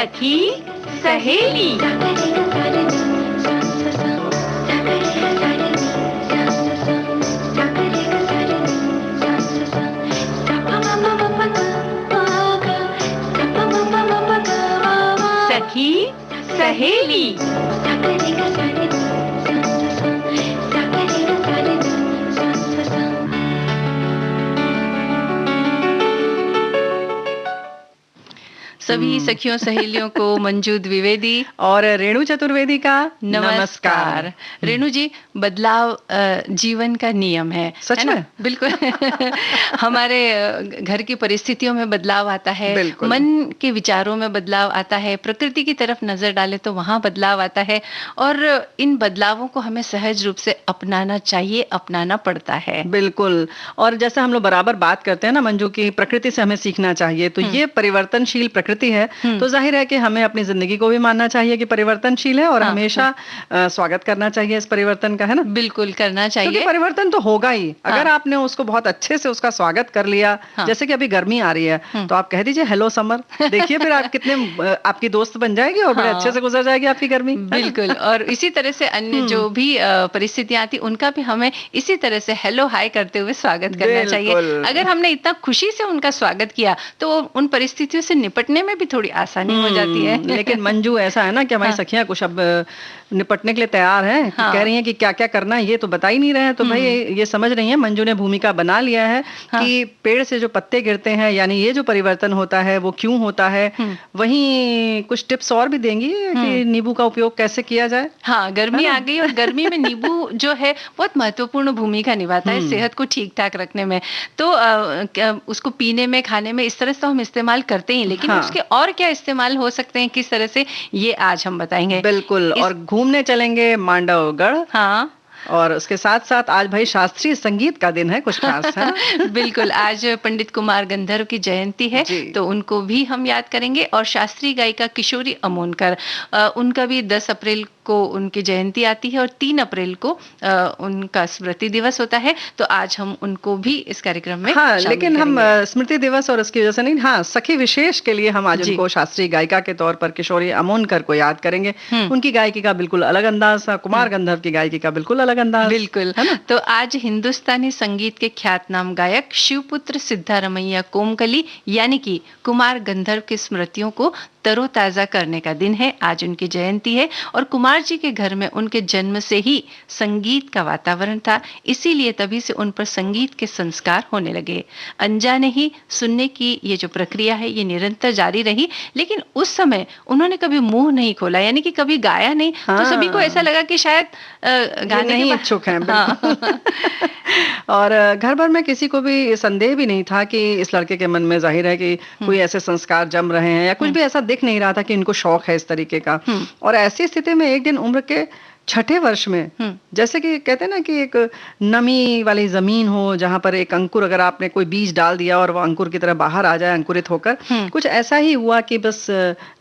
सखी सहेली। सखी सहेली। सभी सखियों सहेलियों को मंजू द्विवेदी और रेणु चतुर्वेदी का नमस्कार। रेणु जी, बदलाव जीवन का नियम है, सच में? बिल्कुल। हमारे घर की परिस्थितियों में बदलाव आता है, मन के विचारों में बदलाव आता है, प्रकृति की तरफ नजर डाले तो वहां बदलाव आता है, और इन बदलावों को हमें सहज रूप से अपनाना चाहिए, अपनाना पड़ता है। बिल्कुल। और जैसे हम लोग बराबर बात करते हैं ना मंजू की, प्रकृति से हमें सीखना चाहिए, तो ये परिवर्तनशील प्रकृति है, तो जाहिर है कि हमें अपनी जिंदगी को भी मानना चाहिए कि परिवर्तनशील है, और हमेशा स्वागत करना चाहिए इस परिवर्तन का, है ना? बिल्कुल करना चाहिए, क्योंकि परिवर्तन तो होगा ही। अगर आपने उसको बहुत अच्छे से उसका स्वागत कर लिया, जैसे कि अभी गर्मी आ रही है, तो आप कह दीजिए हेलो समर, देखिए फिर आप कितने आपकी दोस्त बन जाएगी और बड़े अच्छे से गुजर जाएगी आपकी गर्मी। बिल्कुल। और इसी तरह से अन्य जो भी परिस्थितियां आती, उनका भी हमें इसी तरह से हेलो हाय करते हुए स्वागत करना चाहिए। अगर हमने इतना खुशी से उनका स्वागत किया तो उन परिस्थितियों से निपटने में भी थोड़ी आसानी हो जाती है। लेकिन मंजू ऐसा है ना कि हमारी सखियां कुछ अब निपटने के लिए तैयार हैं, कह रही हैं कि क्या क्या करना है ये तो बता ही नहीं रहे हैं, तो भाई ये समझ रही हैं, मंजू ने भूमिका बना लिया है कि पेड़ से जो पत्ते गिरते हैं, यानी ये जो परिवर्तन होता है वो क्यों होता है। वहीं कुछ टिप्स और भी देंगी कि नींबू का उपयोग कैसे किया जाए। हाँ, गर्मी आ गई और गर्मी में नींबू जो है बहुत महत्वपूर्ण भूमिका निभाता है सेहत को ठीक ठाक रखने में। तो उसको पीने में, खाने में इस तरह से तो हम इस्तेमाल करते ही, लेकिन उसके और क्या इस्तेमाल हो सकते हैं, किस तरह से, ये आज हम बताएंगे। बिल्कुल। और घूमने चलेंगे मांडवगढ़। हाँ, और उसके साथ साथ आज भाई शास्त्रीय संगीत का दिन है, कुछ खास है। बिल्कुल, आज पंडित कुमार गंधर्व की जयंती है, तो उनको भी हम याद करेंगे। और शास्त्रीय गायिका किशोरी अमोनकर, उनका भी 10 अप्रैल को उनकी जयंती आती है और 3 अप्रैल को उनका स्मृति दिवस होता है, तो आज हम उनको भी इस कार्यक्रम में लेकिन हम स्मृति दिवस और उसकी वजह से नहीं, सखी विशेष के लिए हम आज उनको शास्त्रीय गायिका के तौर पर किशोरी अमोनकर को याद करेंगे। उनकी गायकी का बिल्कुल अलग अंदाज था, कुमार गंधर्व की गायकी का बिल्कुल अलग अंदाज। बिल्कुल। तो आज हिंदुस्तानी संगीत के ख्यातनाम गायक शिवपुत्र सिद्धारमैया कोमकली यानी कि कुमार गंधर्व की स्मृतियों को तरोताजा करने का दिन है। आज उनकी जयंती है और कुमार जी के घर में उनके जन्म से ही संगीत का वातावरण था, इसीलिए तभी से उन पर संगीत के संस्कार होने लगे। अनजाने ही सुनने की ये जो प्रक्रिया है ये निरंतर जारी रही, लेकिन उस समय उन्होंने कभी मुंह नहीं खोला, यानी कि कभी गाया नहीं। तो सभी को ऐसा लगा कि शायद गाने नहीं इच्छुक हैं। और घर भर में किसी को भी संदेह भी नहीं था कि इस लड़के के मन में जाहिर है कि कोई ऐसे संस्कार जम रहे हैं, या कुछ भी ऐसा दिख नहीं रहा था कि इनको शौक है इस तरीके का। और ऐसी स्थिति में एक दिन उम्र के 6ठे वर्ष में, जैसे कि कहते हैं ना कि एक नमी वाली जमीन हो, जहां पर एक अंकुर, अगर आपने कोई बीज डाल दिया और वो अंकुर की तरह बाहर आ जाए अंकुरित होकर, कुछ ऐसा ही हुआ कि बस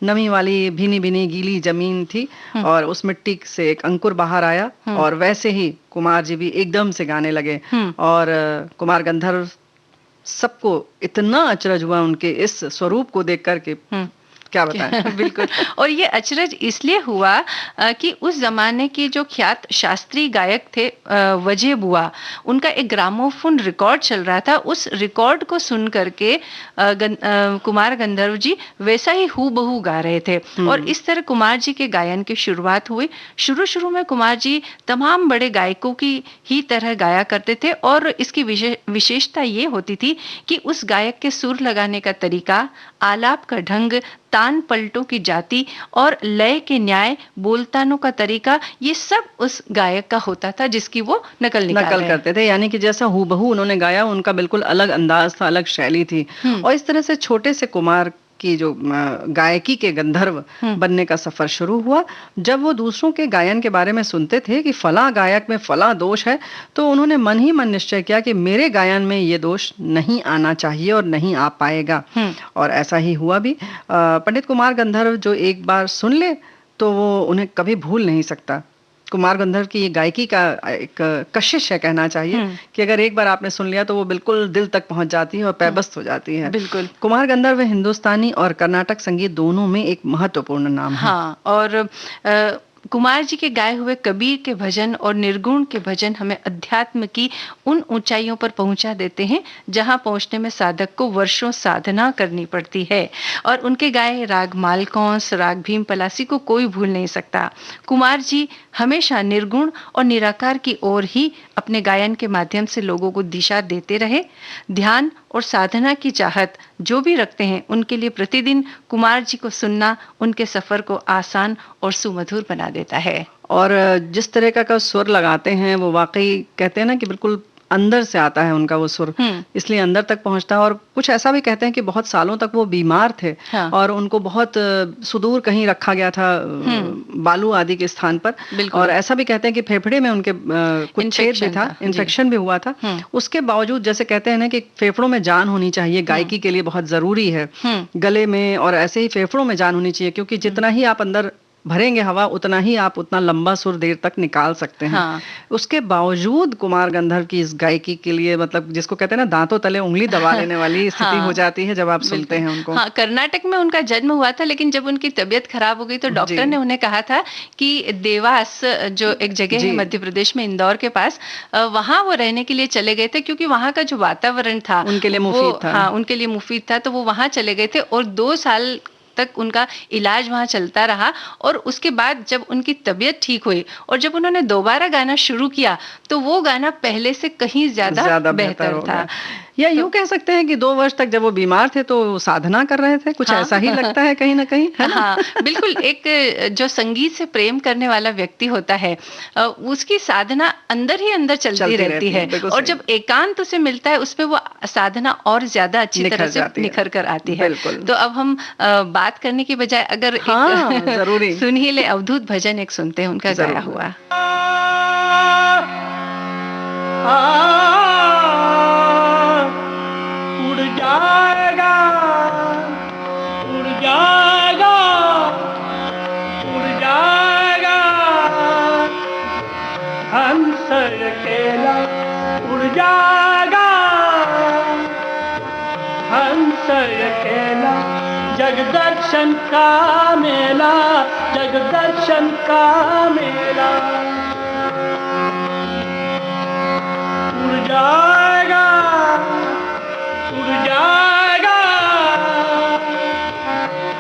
नमी वाली भीनी भीनी गीली जमीन थी और उस मिट्टी से एक अंकुर बाहर आया, और वैसे ही कुमार जी भी एकदम से गाने लगे। और कुमार गंधर्व सबको इतना अचरज हुआ उनके इस स्वरूप को देख कर के क्या बताएं। बिल्कुल। और ये अचरज इसलिए हुआ कि उस जमाने के जो ख्यात शास्त्रीय गायक थे वजह बुआ, उनका एक ग्रामोफोन रिकॉर्ड चल रहा था। उस रिकॉर्ड को सुन करके कुमार गंधर्व जी वैसा ही हूबहू गा रहे थे, और इस तरह कुमार जी के गायन की शुरुआत हुई। शुरू में कुमार जी तमाम बड़े गायकों की ही तरह गाया करते थे, और इसकी विशेषता ये होती थी कि उस गायक के सुर लगाने का तरीका, आलाप का ढंग, तान पलटों की जाति और लय के न्याय, बोलतानों का तरीका, ये सब उस गायक का होता था जिसकी वो नकल करते थे। यानी कि जैसा हूबहू उन्होंने गाया, उनका बिल्कुल अलग अंदाज था, अलग शैली थी। और इस तरह से छोटे से कुमार की जो गायकी के गंधर्व बनने का सफर शुरू हुआ। जब वो दूसरों के गायन के बारे में सुनते थे कि फला गायक में फला दोष है, तो उन्होंने मन ही मन निश्चय किया कि मेरे गायन में ये दोष नहीं आना चाहिए और नहीं आ पाएगा। और ऐसा ही हुआ भी। पंडित कुमार गंधर्व जो एक बार सुन ले तो वो उन्हें कभी भूल नहीं सकता। कुमार गंधर्व की ये गायकी का एक कशिश है, कहना चाहिए कि अगर एक बार आपने सुन लिया तो वो बिल्कुल दिल तक पहुंच जाती है और पैबस्त हो जाती है। बिल्कुल। कुमार गंधर्व हिंदुस्तानी और कर्नाटक संगीत दोनों में एक महत्वपूर्ण नाम है। हाँ, और कुमार जी के गाए हुए कबीर के भजन और निर्गुण के भजन हमें अध्यात्म की उन ऊंचाइयों पर पहुंचा देते हैं जहां पहुंचने में साधक को वर्षों साधना करनी पड़ती है। और उनके गाए राग मालकौंस, राग भीम पलासी को कोई भूल नहीं सकता। कुमार जी हमेशा निर्गुण और निराकार की ओर ही अपने गायन के माध्यम से लोगों को दिशा देते रहे। ध्यान और साधना की चाहत जो भी रखते हैं उनके लिए प्रतिदिन कुमार जी को सुनना उनके सफर को आसान और सुमधुर बना देता है। और जिस तरह का स्वर लगाते हैं वो वाकई कहते हैं ना कि बिल्कुल अंदर से आता है उनका वो सुर, इसलिए अंदर तक पहुंचता है। और कुछ ऐसा भी कहते हैं कि बहुत सालों तक वो बीमार थे। हाँ। और उनको बहुत सुदूर कहीं रखा गया था, बालू आदि के स्थान पर। और ऐसा भी कहते हैं कि फेफड़े में उनके कुछ छेद भी था, इन्फेक्शन भी हुआ था। उसके बावजूद जैसे कहते हैं ना कि फेफड़ों में जान होनी चाहिए, गायकी के लिए बहुत जरूरी है। गले में और ऐसे ही फेफड़ों में जान होनी चाहिए, क्योंकि जितना ही आप अंदर भरेंगे हवा उतना ही आप उतना लंबा सुर देर तक निकाल सकते हैं। हाँ। उसके बावजूद कुमार गंधर्व की इस गायकी के लिए, मतलब जिसको कहते हैं ना दांतों तले उंगली दबा लेने वाली स्थिति हो जाती है जब आप सुनते हैं उनको। हाँ, कर्नाटक में उनका जन्म हुआ था, लेकिन जब उनकी तबीयत खराब हो गई तो डॉक्टर ने उन्हें कहा था कि देवास जो एक जगह है मध्य प्रदेश में, इंदौर के पास, वहां वो रहने के लिए चले गए थे, क्योंकि वहां का जो वातावरण था उनके लिए मुफीद था। हाँ, उनके लिए मुफीद था, तो वो वहां चले गए थे और 2 साल तक उनका इलाज वहां चलता रहा। और उसके बाद जब उनकी तबीयत ठीक हुई और जब उन्होंने दोबारा गाना शुरू किया तो वो गाना पहले से कहीं ज्यादा बेहतर था। या यूं कह सकते हैं कि 2 वर्ष तक जब वो बीमार थे तो साधना कर रहे थे, कुछ ऐसा ही लगता है कहीं ना कहीं, है ना? हाँ, बिल्कुल। एक जो संगीत से प्रेम करने वाला व्यक्ति होता है उसकी साधना अंदर ही अंदर चलती रहती है, और जब एकांत उसे मिलता है उसमें वो साधना और ज्यादा अच्छी तरह से निखर कर आती है। तो अब हम बात करने की बजाय अगर जरूरी सुन ही ले, अवधूत भजन एक सुनते हैं उनका गाया हुआ। उड़ जाएगा, उड़ जाएगा, उड़ जाएगा हंस अकेला, उड़ जाएगा हंस अकेला। जगदर्शन का मेला, जगदर्शन का मेला। उड़ जाएगा, उड़ जाएगा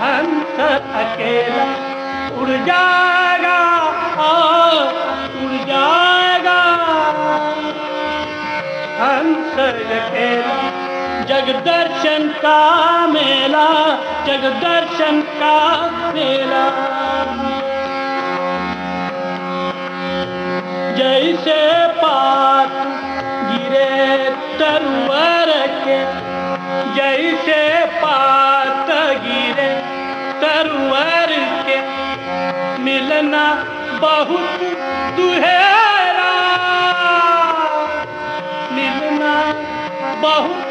हंस अकेला, उड़ जाएगा, उड़ जाएगा हंस अकेला। जगदर्शन का मेला, जगदर्शन का मेला। जैसे पात गिरे तरवर के, जैसे पात गिरे तरवर के, मिलना बहुत दुहेरा, मिलना बहुत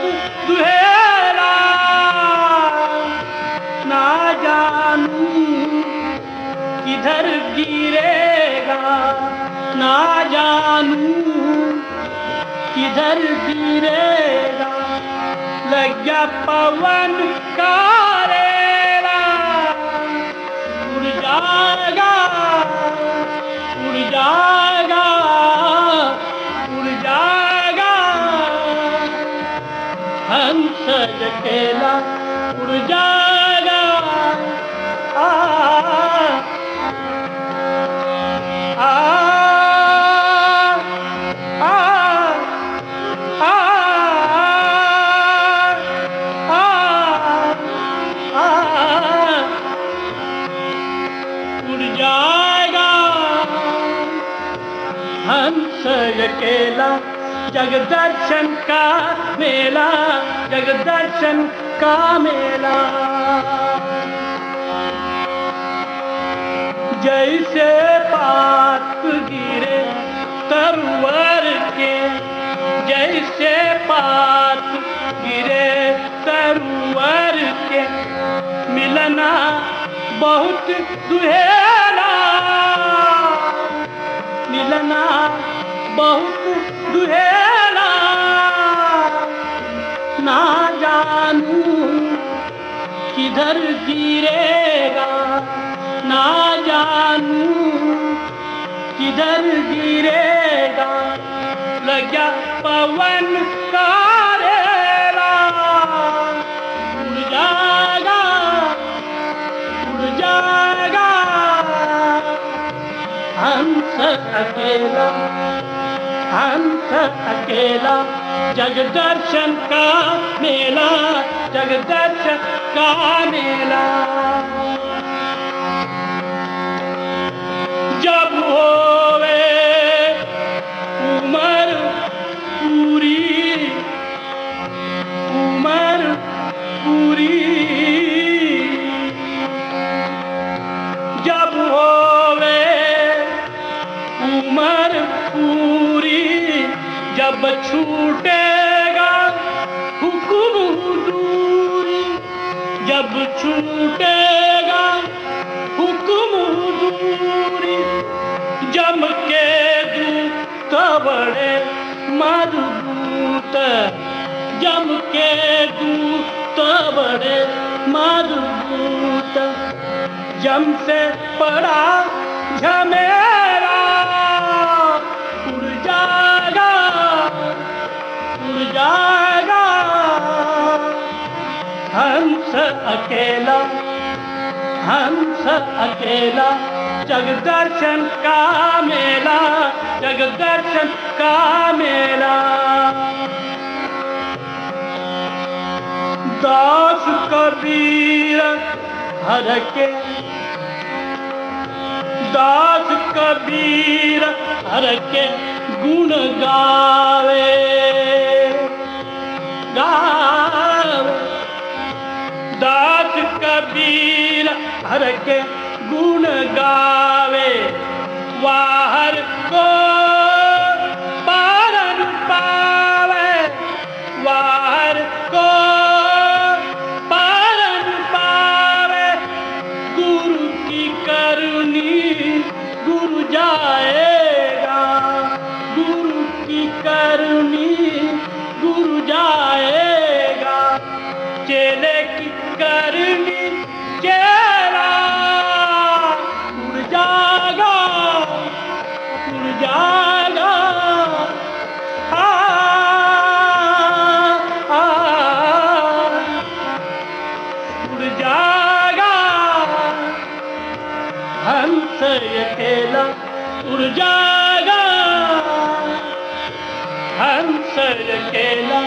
दुहेरा। ना जानू किधर गिरेगा, ना जानू किधर गिरेगा। लग गया पवन का रेला, उड़ जाएगा, उड़ जाएगा, उड़ जाएगा हंस अकेला, उड़ जाएगा। उड़ जाएगा हंस अकेला। जगदर्शन का मेला, जगदर्शन का मेला। जैसे पात गिरे तरवर के, जैसे पात गिरे तरवर के, मिलना बहुत दुहेरा, मिलना बहुत दुहेला, ना जानू किधर गिरेगा, ना जानू किधर गिरेगा, लगा पवन का रेला, उड़ जाएगा, उड़ जाएगा हंस अकेला, हंस अकेला, जगदर्शन का मेला, जगदर्शन का मेला। जब होवे उमर पूरी, उमर पूरी, जब होवे उमर पूरी, जब छूटेगा हुक्म दूरी, जब छूटेगा हुक्म दूरी, जम के दूत बड़े मजबूत, जम के दूत बड़े मजबूत, जम से पड़ा झमेला, उड़ जाएगा, उड़ जाएगा हंस अकेला, हंस अकेला, जगदर्शन का मेला, जगदर्शन का मेला। दास कबीर हर के, दास कबीर हर के गुण गावे, गावे, दास कबीर हर के गुण गावे, वाहर को पारन पावे, वाहर को पारन पावे, गुरु की करुणी गुरु जाएगा, गुरु की करुणी गुरु जाएगा, चेले की करनी चेला, उड़ जाएगा, उड़ जाएगा, आ, आ, उड़ जाएगा हंस अकेला, उड़ जाएगा हंस अकेला,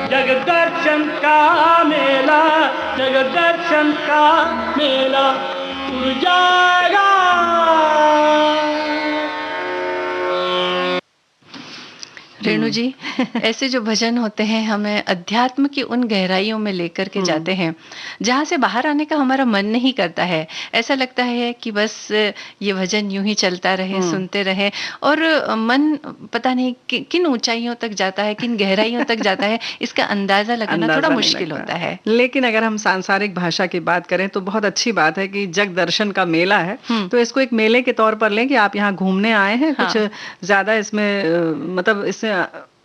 जगदर्शन का मेला, जगदर्शन का मेला, उड़ जाएगा। रेणु जी, ऐसे जो भजन होते हैं हमें अध्यात्म की उन गहराइयों में लेकर के जाते हैं जहाँ से बाहर आने का हमारा मन नहीं करता है। ऐसा लगता है कि बस ये भजन यूं ही चलता रहे, सुनते रहे, और मन पता नहीं किन ऊंचाइयों तक जाता है, किन गहराइयों तक जाता है, इसका अंदाजा लगाना थोड़ा मुश्किल होता है। लेकिन अगर हम सांसारिक भाषा की बात करें तो बहुत अच्छी बात है कि जग दर्शन का मेला है, तो इसको एक मेले के तौर पर लें कि आप यहाँ घूमने आए हैं, कुछ ज्यादा इसमें मतलब इससे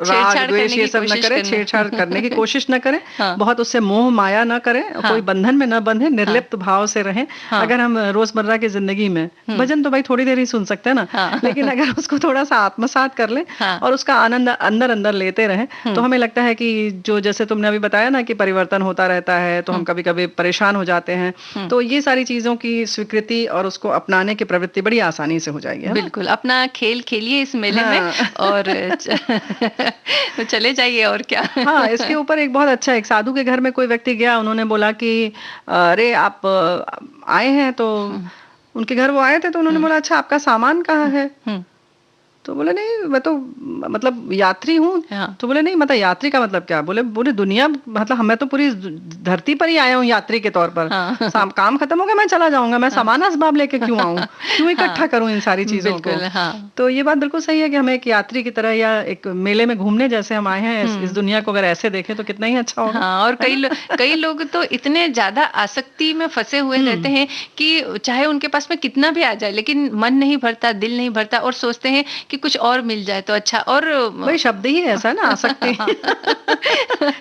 राग द्वेष ये सब न करें, छेड़छाड़ करने की कोशिश न करें, बहुत उससे मोह माया न करें, कोई बंधन में न बंधे, निर्लिप्त भाव से रहें। अगर हम रोजमर्रा की जिंदगी में भजन तो भाई थोड़ी देर ही सुन सकते हैं ना, लेकिन अगर उसको थोड़ा सा आत्मसात कर लें और उसका आनंद अंदर अंदर लेते रहें, तो हमें लगता है कि जो जैसे तुमने अभी बताया ना कि परिवर्तन होता रहता है, तो हम कभी कभी परेशान हो जाते हैं, तो ये सारी चीजों की स्वीकृति और उसको अपनाने की प्रवृत्ति बड़ी आसानी से हो जाएगी। बिल्कुल, अपना खेल खेलिए इस मेले में और तो चले जाइए, और क्या। हाँ, इसके ऊपर एक बहुत अच्छा, एक साधु के घर में कोई व्यक्ति गया, उन्होंने बोला कि अरे आप आए हैं, तो उनके घर वो आए थे, तो उन्होंने बोला अच्छा आपका सामान कहाँ है? तो बोले नहीं मैं तो मतलब यात्री हूँ। तो बोले नहीं मतलब यात्री का मतलब क्या? बोले पूरी दुनिया मतलब मैं तो पूरी धरती पर ही आया हूँ यात्री के तौर पर। काम खत्म हो गया मैं चला जाऊंगा, मैं सामान असबाब लेके क्यों आऊँ, क्यों इकट्ठा करूँ इन सारी चीजों को। तो ये बात बिल्कुल सही है कि हमें एक यात्री की तरह या एक मेले में घूमने जैसे हम आए हैं, इस दुनिया को अगर ऐसे देखें तो कितना ही अच्छा होगा। और कई लोग तो इतने ज्यादा आसक्ति में फंसे हुए रहते हैं कि चाहे उनके पास में कितना भी आ जाए लेकिन मन नहीं भरता, दिल नहीं भरता, और सोचते हैं कि कुछ और मिल जाए तो अच्छा। और वही शब्द ही ऐसा ना, आसक्ति।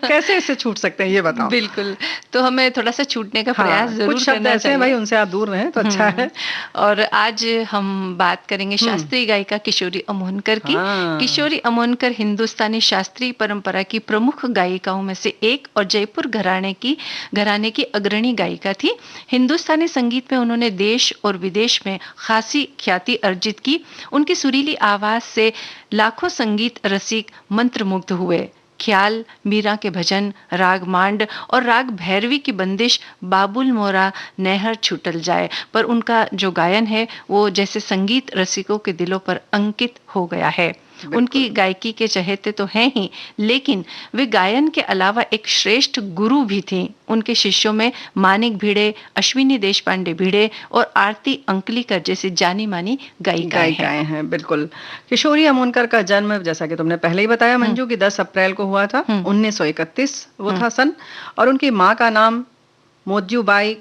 कैसे इससे छूट सकते हैं ये बताओ। बिल्कुल, तो हमें थोड़ा सा छूटने का प्रयास जरूर कुछ शब्द करना ऐसे हैं चाहिए। भाई, उनसे आप दूर रहें तो अच्छा है। और आज हम बात करेंगे शास्त्रीय गायिका किशोरी अमोनकर की। हाँ। किशोरी अमोनकर हिंदुस्तानी शास्त्रीय परंपरा की प्रमुख गायिकाओं में से एक और जयपुर घराने की अग्रणी गायिका थी। हिंदुस्तानी संगीत में उन्होंने देश और विदेश में खासी ख्याति अर्जित की। उनकी सुरीली आवाज से लाखों संगीत रसिक मंत्रमुग्ध हुए। ख्याल, मीरा के भजन, राग मांड और राग भैरवी की बंदिश बाबुल मोरा नहर छूटल जाए पर उनका जो गायन है वो जैसे संगीत रसिकों के दिलों पर अंकित हो गया है। उनकी गायकी के चहेते तो हैं ही, लेकिन वे गायन के अलावा एक श्रेष्ठ गुरु भी थीं। उनके शिष्यों में मानिक भिड़े, अश्विनी देशपांडे भिड़े और आरती अंकलीकर जैसी जानी मानी गायिकाएं हैं। बिल्कुल। किशोरी अमोनकर का जन्म, जैसा कि तुमने पहले ही बताया मंजू, की 10 अप्रैल को हुआ था, 1931 वो था सन। और उनकी माँ का नाम मोद्यूबाई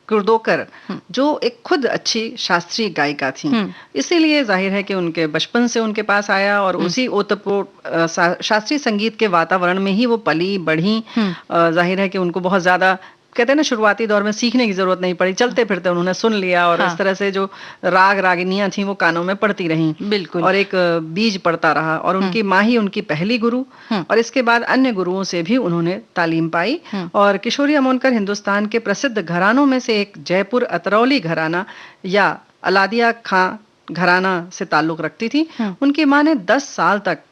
कुर्दोकर, जो एक खुद अच्छी शास्त्रीय गायिका थी। इसीलिए जाहिर है कि उनके बचपन से उनके पास आया और उसी ओतप्रोत शास्त्रीय संगीत के वातावरण में ही वो पली बढ़ी। जाहिर है कि उनको बहुत ज्यादा, कहते हैं ना, शुरुआती दौर में सीखने की जरूरत नहीं पड़ी, चलते फिरते उन्होंने सुन लिया और इस तरह से जो राग रागिनियां थी वो कानों में पड़ती रहीं। बिल्कुल। और एक बीज पड़ता रहा और उनकी माँ ही उनकी पहली गुरु, और इसके बाद अन्य गुरुओं से भी उन्होंने तालीम पाई। और किशोरी अमोनकर हिंदुस्तान के प्रसिद्ध घरानों में से एक जयपुर अतरौली घराना या अलादिया खां घराना से ताल्लुक रखती थी। उनकी माँ ने 10 साल तक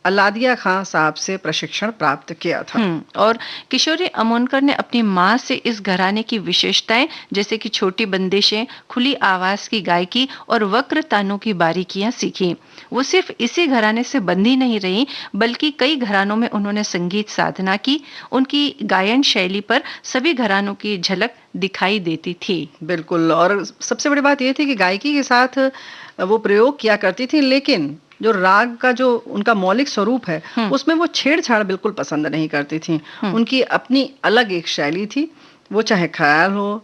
अलादिया खां साहब से प्रशिक्षण प्राप्त किया था। और किशोरी अमोनकर ने अपनी माँ से इस घराने की विशेषताएं जैसे कि छोटी बंदिशें, खुली आवाज की गायकी और वक्र तानों की बारीकियां सीखी। वो सिर्फ इसी घराने से बंधी नहीं रही, बल्कि कई घरानों में उन्होंने संगीत साधना की। उनकी गायन शैली पर सभी घरानों की झलक दिखाई देती थी। बिल्कुल। और सबसे बड़ी बात यह थी कि गायकी के साथ वो प्रयोग किया करती थी, लेकिन जो राग का जो उनका मौलिक स्वरूप है उसमें वो छेड़छाड़ बिल्कुल पसंद नहीं करती थी। उनकी अपनी अलग एक शैली थी, वो चाहे ख्याल हो,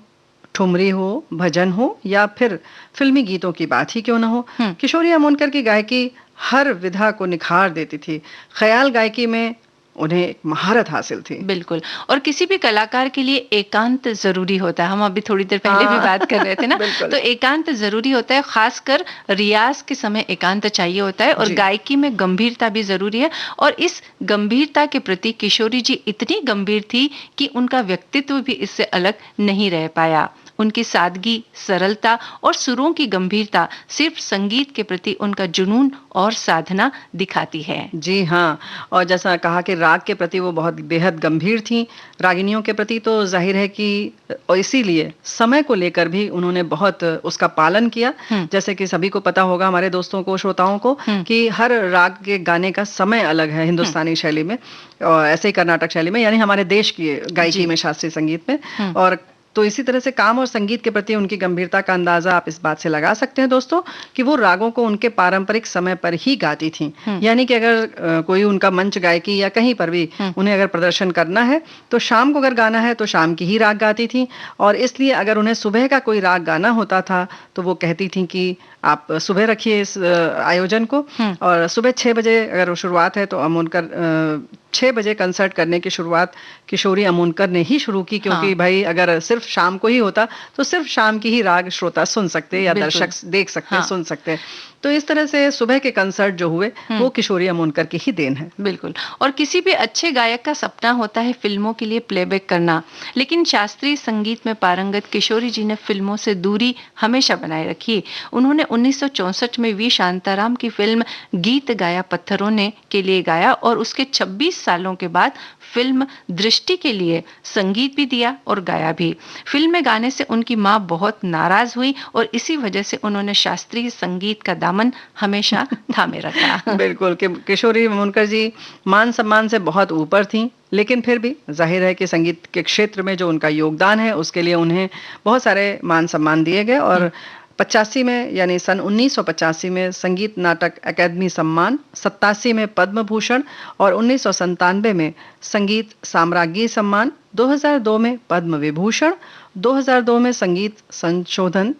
ठुमरी हो, भजन हो या फिर फिल्मी गीतों की बात ही क्यों ना हो। किशोरी अमोनकर की गायकी हर विधा को निखार देती थी। ख्याल गायकी में उन्हें एक महारत हासिल थी। बिल्कुल। और किसी भी कलाकार के लिए एकांत जरूरी होता है। हम अभी थोड़ी देर पहले भी बात कर रहे थे ना, तो एकांत जरूरी होता है, खासकर रियाज के समय एकांत चाहिए होता है। और गायकी में गंभीरता भी जरूरी है। और इस गंभीरता के प्रति किशोरी जी इतनी गंभीर थी कि उनका व्यक्तित्व भी इससे अलग नहीं रह पाया। उनकी सादगी, सरलता और सुरों की गंभीरता सिर्फ संगीत के प्रति उनका जुनून और साधना दिखाती है। जी हाँ। और जैसा कहा कि राग के प्रति वो बहुत बेहद गंभीर थी, रागिनियों के प्रति तो जाहिर है कि, और इसीलिए समय को लेकर भी उन्होंने बहुत उसका पालन किया। जैसे कि सभी को पता होगा, हमारे दोस्तों को, श्रोताओं को, कि हर राग के गाने का समय अलग है हिंदुस्तानी शैली में और ऐसे ही कर्नाटक शैली में, यानी हमारे देश की गायकी में, शास्त्रीय संगीत में। और तो इसी तरह से काम और संगीत के प्रति उनकी गंभीरता का अंदाजा आप इस बात से लगा सकते हैं दोस्तों कि वो रागों को उनके पारंपरिक समय पर ही गाती थी। यानी कि अगर कोई उनका मंच गायकी या कहीं पर भी उन्हें अगर प्रदर्शन करना है तो शाम को अगर गाना है तो शाम की ही राग गाती थी। और इसलिए अगर उन्हें सुबह का कोई राग गाना होता था तो वो कहती थी कि आप सुबह रखिए इस आयोजन को। और सुबह 6 बजे अगर शुरुआत है तो अमोनकर 6 बजे कंसर्ट करने की शुरुआत किशोरी अमोनकर ने ही शुरू की, क्योंकि भाई अगर सिर्फ शाम को ही होता तो सिर्फ शाम की ही राग श्रोता सुन सकते या दर्शक देख सकते, सुन सकते। तो इस तरह से सुबह के कंसर्ट जो हुए वो किशोरी अमोनकर की ही देन है। बिल्कुल। और किसी भी अच्छे गायक का सपना होता है फिल्मों के लिए प्लेबैक करना, लेकिन शास्त्रीय संगीत में पारंगत किशोरी जी ने फिल्मों से दूरी हमेशा बनाए रखी। उन्होंने 1964 में वी शांताराम की फिल्म गीत गाया पत्थरों ने के लिए गाया और उसके 26 सालों के बाद फिल्म दृष्टि के लिए संगीत भी दिया और गाया भी। फिल्म में गाने से उनकी माँ बहुत नाराज हुई और इसी वजह से उन्होंने शास्त्रीय संगीत का दामन हमेशा थामे रखा। बिल्कुल। किशोरी अमोनकर जी मान सम्मान से बहुत ऊपर थीं, लेकिन फिर भी जाहिर है कि संगीत के क्षेत्र में जो उनका योगदान है उसके लिए उन्हें बहुत सारे मान सम्मान दिए गए। और 85 में यानी सन 1985 में संगीत नाटक अकादमी सम्मान, 87 में पद्म भूषण और 1997 में संगीत साम्राज्ञी सम्मान, 2002 में पद्म विभूषण, 2002 में संगीत संशोधन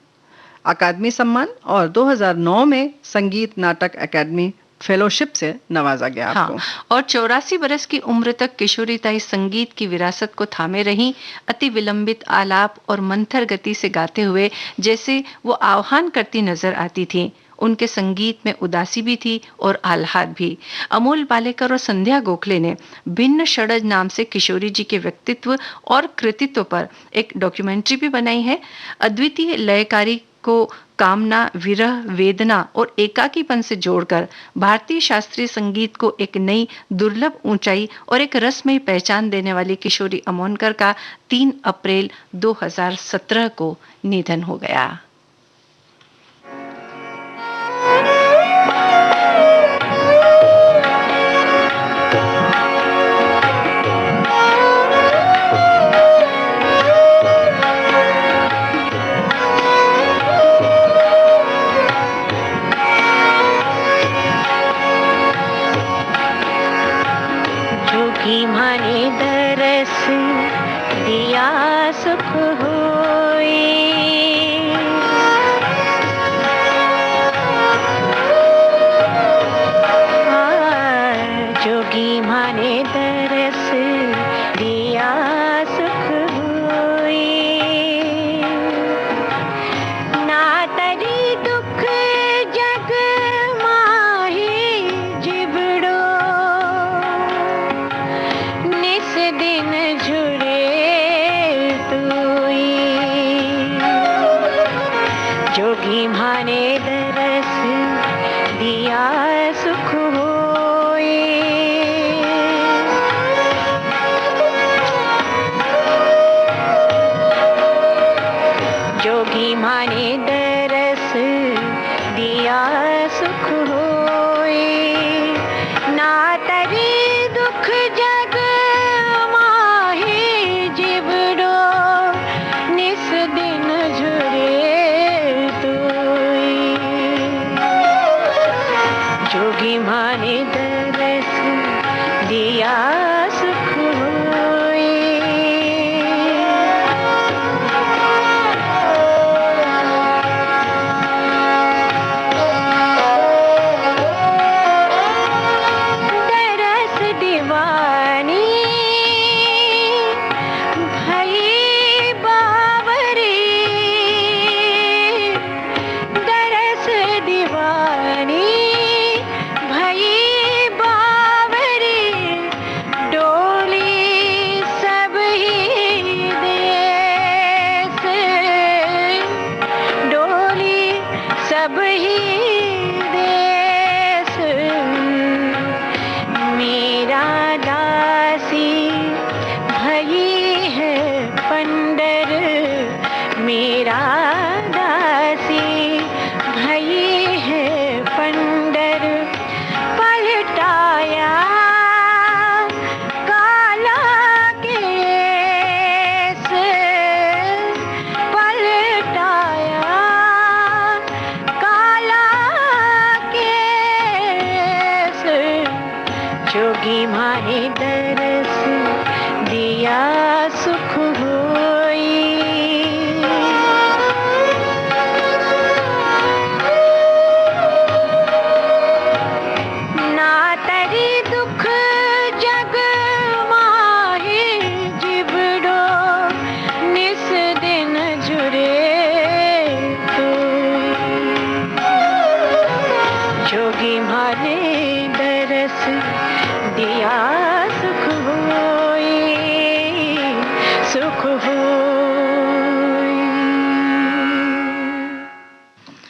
अकादमी सम्मान और 2009 में संगीत नाटक अकादमी फेलोशिप से नवाजा गया आपको। और 84 बरस की उम्र तक किशोरीताई संगीत की विरासत को थामे रही, अति विलंबित आलाप और मंथर गति से गाते हुए जैसे वो आह्वान करती नजर आती थी। उनके संगीत में उदासी भी थी और आह्लाद भी। अमोल पालेकर और संध्या गोखले ने भिन्न षडज नाम से किशोरी जी के व्यक्तित्व और कृतित्व पर एक डॉक्यूमेंट्री भी बनाई है। अद्वितीय लयकारी को कामना, विरह, वेदना और एकाकीपन से जोड़कर भारतीय शास्त्रीय संगीत को एक नई दुर्लभ ऊंचाई और एक रसमयी पहचान देने वाली किशोरी अमोनकर का 3 अप्रैल 2017 को निधन हो गया। माने दरस दिया सुख होए, जोगी माने दरस दिया सुख होए, ना तरी दुख जग माहे जिबड़ो, निस दिन झुरे तोई, जोगी माने दरस दिया सुख होए, जोगी माने दरस दिया सुख होए, ना तरी दुख जग माहे जिबड़ो, निस दिन झुरे तोई, जोगी माने दरस दिया सुख होए। दरस दीवानी भई बावरी, दरस दीवानी भई बावरी, डोली सब ही देश, डोली सब ही देश, मेरा दासी भई है पंडर, मेरा दासी भई है पंडर, पलटाया काला केस, पलटाया काला केस, जोगी माने दरस दिया सुख होई, ना तरी दुख जग माहे जिबड़ो, निस दिन झुरे तोई, जोगी माने दरस दिया सुख होई, सुख होई।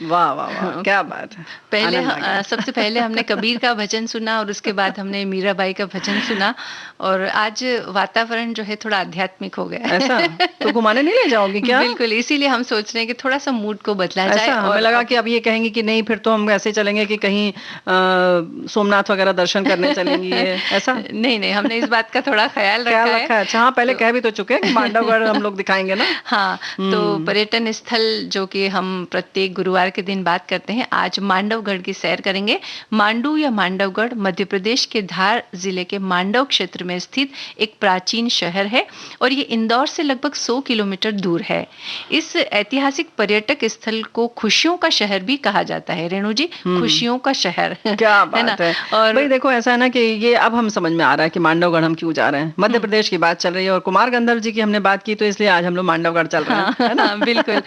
वाह वाह वाह, क्या बात है। पहले आनंद आ गया। सबसे पहले हमने कबीर का भजन सुना और उसके बाद हमने मीराबाई का भजन सुना, और आज वातावरण जो है थोड़ा आध्यात्मिक हो गया है। ऐसा तो घुमाने नहीं ले जाओगी क्या? बिल्कुल, इसीलिए हम सोच रहे हैं कि थोड़ा सा मूड को बदला जाए। ऐसा हमें लगा कि अब ये कहेंगे कि नहीं फिर तो हम ऐसे चलेंगे कि कहीं सोमनाथ वगैरह दर्शन करने चलेंगी, ये ऐसा नहीं नहीं, हमने इस बात का थोड़ा ख्याल क्या रखा रखा है। है? अच्छा हाँ, पहले कह भी तो चुके हैं कि मांडवगढ़ हम लोग दिखाएंगे ना। हाँ, तो पर्यटन स्थल जो कि हम प्रत्येक गुरुवार के दिन बात करते हैं। आज मांडवगढ़ की सैर करेंगे। मांडू या मांडवगढ़ मध्य प्रदेश के धार जिले के मांडव क्षेत्र में स्थित एक प्राचीन शहर है और ये इंदौर से लगभग 100 किलोमीटर दूर है। इस ऐतिहासिक पर्यटक स्थल को खुशियों का शहर भी कहा जाता है। रेणु जी, खुशियों का शहर क्या बात है। और भाई देखो, ऐसा है ना कि ये अब हम समझ में आ रहा है कि मांडवगढ़ हम क्यों जा रहे हैं। मध्य प्रदेश की बात चल रही है और कुमार गंधर्व जी की हमने बात की, तो इसलिए आज हम लोग मांडवगढ़ चल रहे हैं, है ना? बिल्कुल।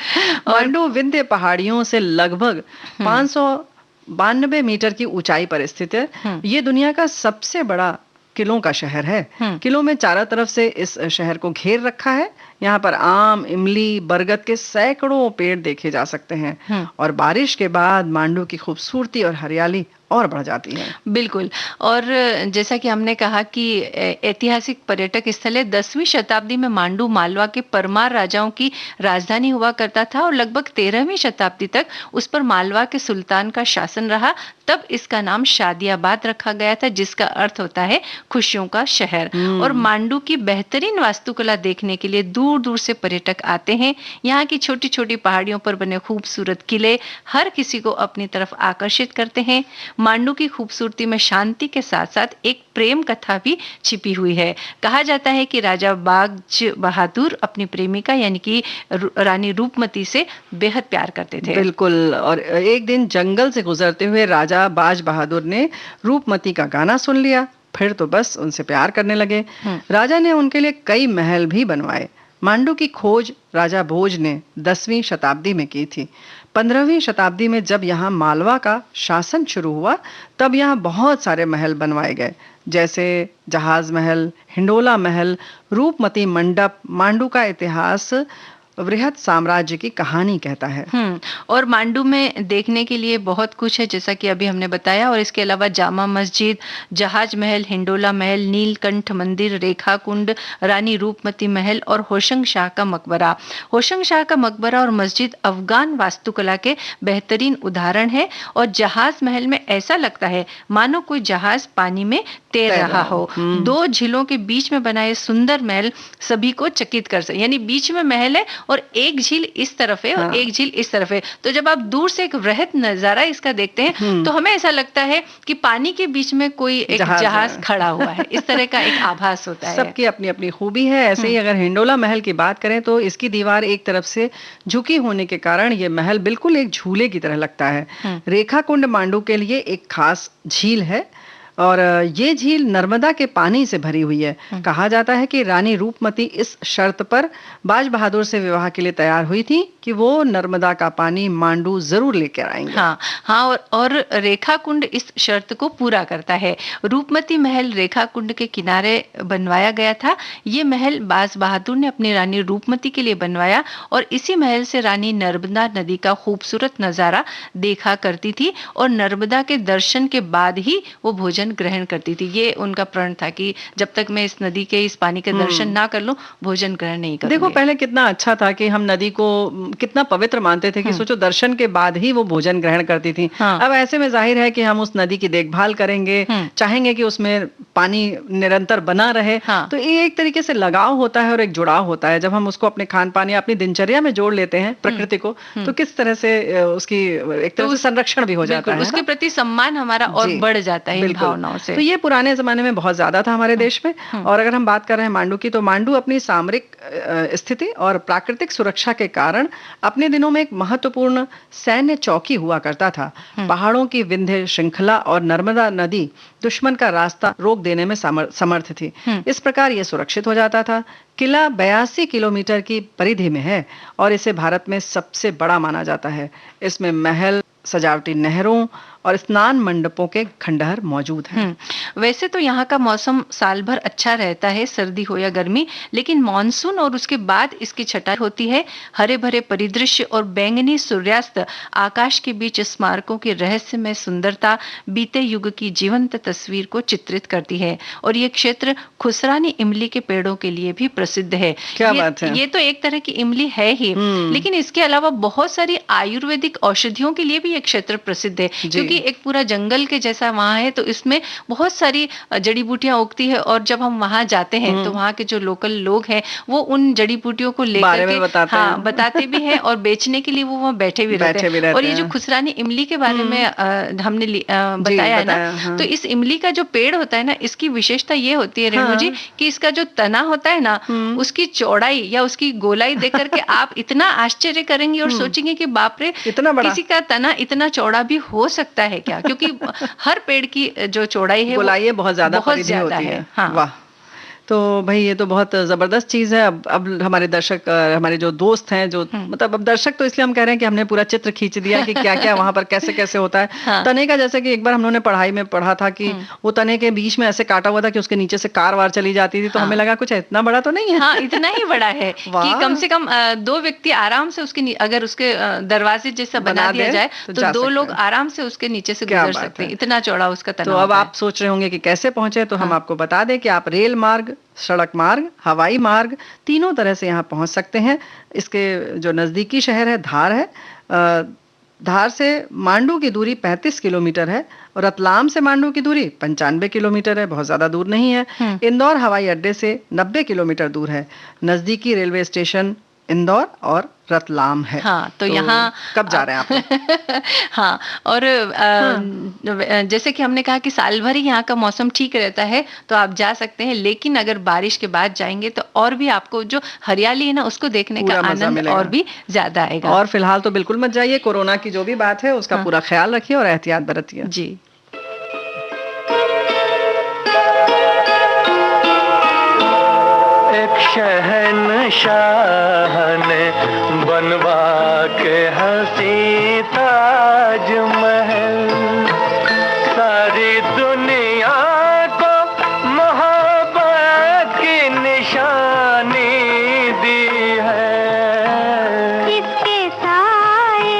मांडू विंध्य पहाड़ियों से लगभग 592 मीटर की ऊंचाई पर स्थित है। ये दुनिया का सबसे बड़ा किलों का शहर है। किलों में चारों तरफ से इस शहर को घेर रखा है। यहाँ पर आम, इमली, बरगद के सैकड़ों पेड़ देखे जा सकते हैं और बारिश के बाद मांडू की खूबसूरती और हरियाली और बढ़ जाती है। बिल्कुल। और जैसा कि हमने कहा कि ऐतिहासिक पर्यटक स्थल है। 10वीं शताब्दी में मांडू मालवा के परमार राजाओं की राजधानी हुआ करता था और लगभग 13वीं शताब्दी तक उस पर मालवा के सुल्तान का शासन रहा। तब इसका नाम शादियाबाद रखा गया था, जिसका अर्थ होता है खुशियों का शहर। और मांडू की बेहतरीन वास्तुकला देखने के लिए दूर दूर से पर्यटक आते हैं। यहाँ की छोटी छोटी पहाड़ियों पर बने खूबसूरत किले हर किसी को अपनी तरफ आकर्षित करते हैं। मांडू की खूबसूरती में शांति के साथ साथ एक प्रेम कथा भी छिपी हुई है। कहा जाता है कि राजा बाज बहादुर अपनी प्रेमिका यानी कि रानी रूपमती से बेहद प्यार करते थे। बिल्कुल। और एक दिन जंगल से गुजरते हुए राजा बाज बहादुर ने रूपमती का गाना सुन लिया। फिर तो बस उनसे प्यार करने लगे। राजा ने उनके लिए कई महल भी बनवाए। मांडू की खोज राजा भोज ने 10वीं शताब्दी में की थी। 15वीं शताब्दी में जब यहाँ मालवा का शासन शुरू हुआ, तब यहाँ बहुत सारे महल बनवाए गए, जैसे जहाज महल, हिंडोला महल, रूपमती मंडप। मांडू का इतिहास वृहद साम्राज्य की कहानी कहता है। और मांडू में देखने के लिए बहुत कुछ है, जैसा कि अभी हमने बताया। और इसके अलावा जामा मस्जिद, जहाज महल, हिंडोला महल, नीलकंठ मंदिर, रेखा कुंड, रानी रूपमती महल और होशंग शाह का मकबरा। होशंग शाह का मकबरा और मस्जिद अफगान वास्तुकला के बेहतरीन उदाहरण है। और जहाज महल में ऐसा लगता है मानो कोई जहाज पानी में तैर रहा हो। 2 झीलों के बीच में बना ये सुंदर महल सभी को चकित कर सकता, यानी बीच में महल है और एक झील इस तरफ है और एक झील इस तरफ है। तो जब आप दूर से एक वृहद नजारा इसका देखते हैं तो हमें ऐसा लगता है कि पानी के बीच में कोई एक जहाज खड़ा हुआ है। इस तरह का एक आभास होता है। सबकी अपनी अपनी खूबी है। ऐसे ही अगर हिंडोला महल की बात करें तो इसकी दीवार एक तरफ से झुकी होने के कारण ये महल बिल्कुल एक झूले की तरह लगता है। रेखा कुंड मांडू के लिए एक खास झील है और ये झील नर्मदा के पानी से भरी हुई है। कहा जाता है कि रानी रूपमती इस शर्त पर बाज बहादुर से विवाह के लिए तैयार हुई थी कि वो नर्मदा का पानी मांडू जरूर लेकर आएंगे। हाँ, और रेखा कुंड इस शर्त को पूरा करता है। रूपमती महल रेखा कुंड के किनारे बनवाया गया था। ये महल बाज बहादुर ने अपनी रानी रूपमती के लिए बनवाया और इसी महल से रानी नर्मदा नदी का खूबसूरत नजारा देखा करती थी और नर्मदा के दर्शन के बाद ही वो भोजन ग्रहण करती थी। ये उनका प्रण था कि जब तक मैं इस नदी के, इस पानी के दर्शन ना कर लूं, भोजन ग्रहण नहीं करूंगी। देखो, पहले कितना अच्छा था कि हम नदी को कितना पवित्र मानते थे कि सोचो दर्शन के बाद ही वो भोजन ग्रहण करती थी। अब ऐसे में जाहिर है कि हम उस नदी की देखभाल करेंगे, चाहेंगे कि उसमें पानी निरंतर बना रहे। तो ये एक तरीके से लगाव होता है और एक जुड़ाव होता है। जब हम उसको अपने खान पान या अपनी दिनचर्या में जोड़ लेते हैं प्रकृति को, तो किस तरह से उसकी एक तरह से संरक्षण भी हो जाता है। उसके प्रति सम्मान हमारा और बढ़ जाता है। तो ये पुराने जमाने में बहुत ज्यादा था हमारे देश में। और अगर हम बात कर रहे हैं मांडू की, तो मांडू अपनी सामरिक स्थिति और प्राकृतिक सुरक्षा के कारण अपने दिनों में एक महत्वपूर्ण सैन्य चौकी हुआ करता था। पहाड़ों की विंध्य श्रृंखला और नर्मदा नदी दुश्मन का रास्ता रोक देने में समर्थ थी। इस प्रकार यह सुरक्षित हो जाता था। किला 82 किलोमीटर की परिधि में है और इसे भारत में सबसे बड़ा माना जाता है। इसमें महल, सजावटी नहरों और स्नान मंडपों के खंडहर मौजूद हैं। वैसे तो यहाँ का मौसम साल भर अच्छा रहता है, सर्दी हो या गर्मी, लेकिन मॉनसून और उसके बाद इसकी छटाई होती है। हरे भरे परिदृश्य और बैंगनी सूर्यास्त आकाश के बीच स्मारकों की रहस्यमय सुंदरता बीते युग की जीवंत तस्वीर को चित्रित करती है। और ये क्षेत्र खुसरानी इमली के पेड़ों के लिए भी प्रसिद्ध है। क्या बात है। ये तो एक तरह की इमली है ही, लेकिन इसके अलावा बहुत सारी आयुर्वेदिक औषधियों के लिए भी ये क्षेत्र प्रसिद्ध है, क्योंकि क्योंकि एक पूरा जंगल के जैसा वहाँ है, तो इसमें बहुत सारी जड़ी बूटियां उगती है, और जब हम वहाँ जाते हैं तो वहाँ के जो लोकल लोग हैं वो उन जड़ी बूटियों को लेकर के बताते भी हैं, और बेचने के लिए वो वहाँ बैठे भी रहते हैं। और ये जो खुसरानी इमली के बारे में हमने बताया है ना, तो इस इमली का जो पेड़ होता है ना, इसकी विशेषता ये होती है रेणु जी कि इसका जो तना होता है ना, उसकी चौड़ाई या उसकी गोलाई देख करके आप इतना आश्चर्य करेंगे और सोचेंगे कि बाप रे, इतना बड़ा किसी का तना इतना चौड़ा भी हो सकता है क्या? क्योंकि हर पेड़ की जो चौड़ाई है, गोलाई बहुत ज्यादा है। हाँ, वाह। तो भाई ये तो बहुत जबरदस्त चीज है। अब हमारे दर्शक, हमारे जो दोस्त हैं, जो मतलब अब दर्शक तो इसलिए हम कह रहे हैं कि हमने पूरा चित्र खींच दिया कि क्या क्या वहां पर कैसे कैसे होता है। हाँ। तने का जैसे कि एक बार हम लोगों ने पढ़ाई में पढ़ा था कि वो तने के बीच में ऐसे काटा हुआ था कि उसके नीचे से कार वार चली जाती थी, तो हमें लगा कुछ इतना बड़ा तो नहीं है। हाँ, इतना ही बड़ा है कि कम से कम 2 व्यक्ति आराम से उसके, अगर उसके दरवाजे जैसा बना दिया जाए तो 2 लोग आराम से उसके नीचे से गुजर सकते हैं, इतना चौड़ा उसका तना। तो अब आप सोच रहे होंगे कि कैसे पहुंचे, तो हम आपको बता दें कि आप रेल मार्ग, सड़क मार्ग, हवाई मार्ग, तीनों तरह से यहाँ पहुंच सकते हैं। इसके जो नजदीकी शहर है धार है। धार से मांडू की दूरी 35 किलोमीटर है, और रतलाम से मांडू की दूरी 95 किलोमीटर है, बहुत ज्यादा दूर नहीं है। इंदौर हवाई अड्डे से 90 किलोमीटर दूर है। नजदीकी रेलवे स्टेशन इंदौर और रतलाम है। हाँ, तो यहाँ कब जा रहे हैं आप? हाँ, और जैसे कि हमने कहा कि साल भर ही यहाँ का मौसम ठीक रहता है, तो आप जा सकते हैं, लेकिन अगर बारिश के बाद जाएंगे तो और भी आपको जो हरियाली है ना, उसको देखने का आनंद और भी ज्यादा आएगा। और फिलहाल तो बिल्कुल मत जाइए, कोरोना की जो भी बात है उसका पूरा ख्याल रखिए और एहतियात बरतिए। जी। एक शहंशाह ने बनवा के हंसी ताजमहल, सारी दुनिया को मोहब्बत की निशानी दी है। इसके साए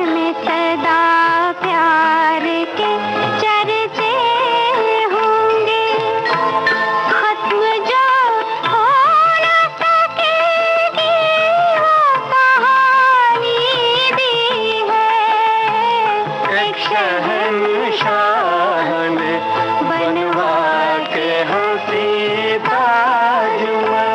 में सदा प्यार के चर्चे होंगे, खत्म जो हो न सकेगी वो कहानी दी है। एक शहंशाह ने बनवा के हंसी ताजमहल।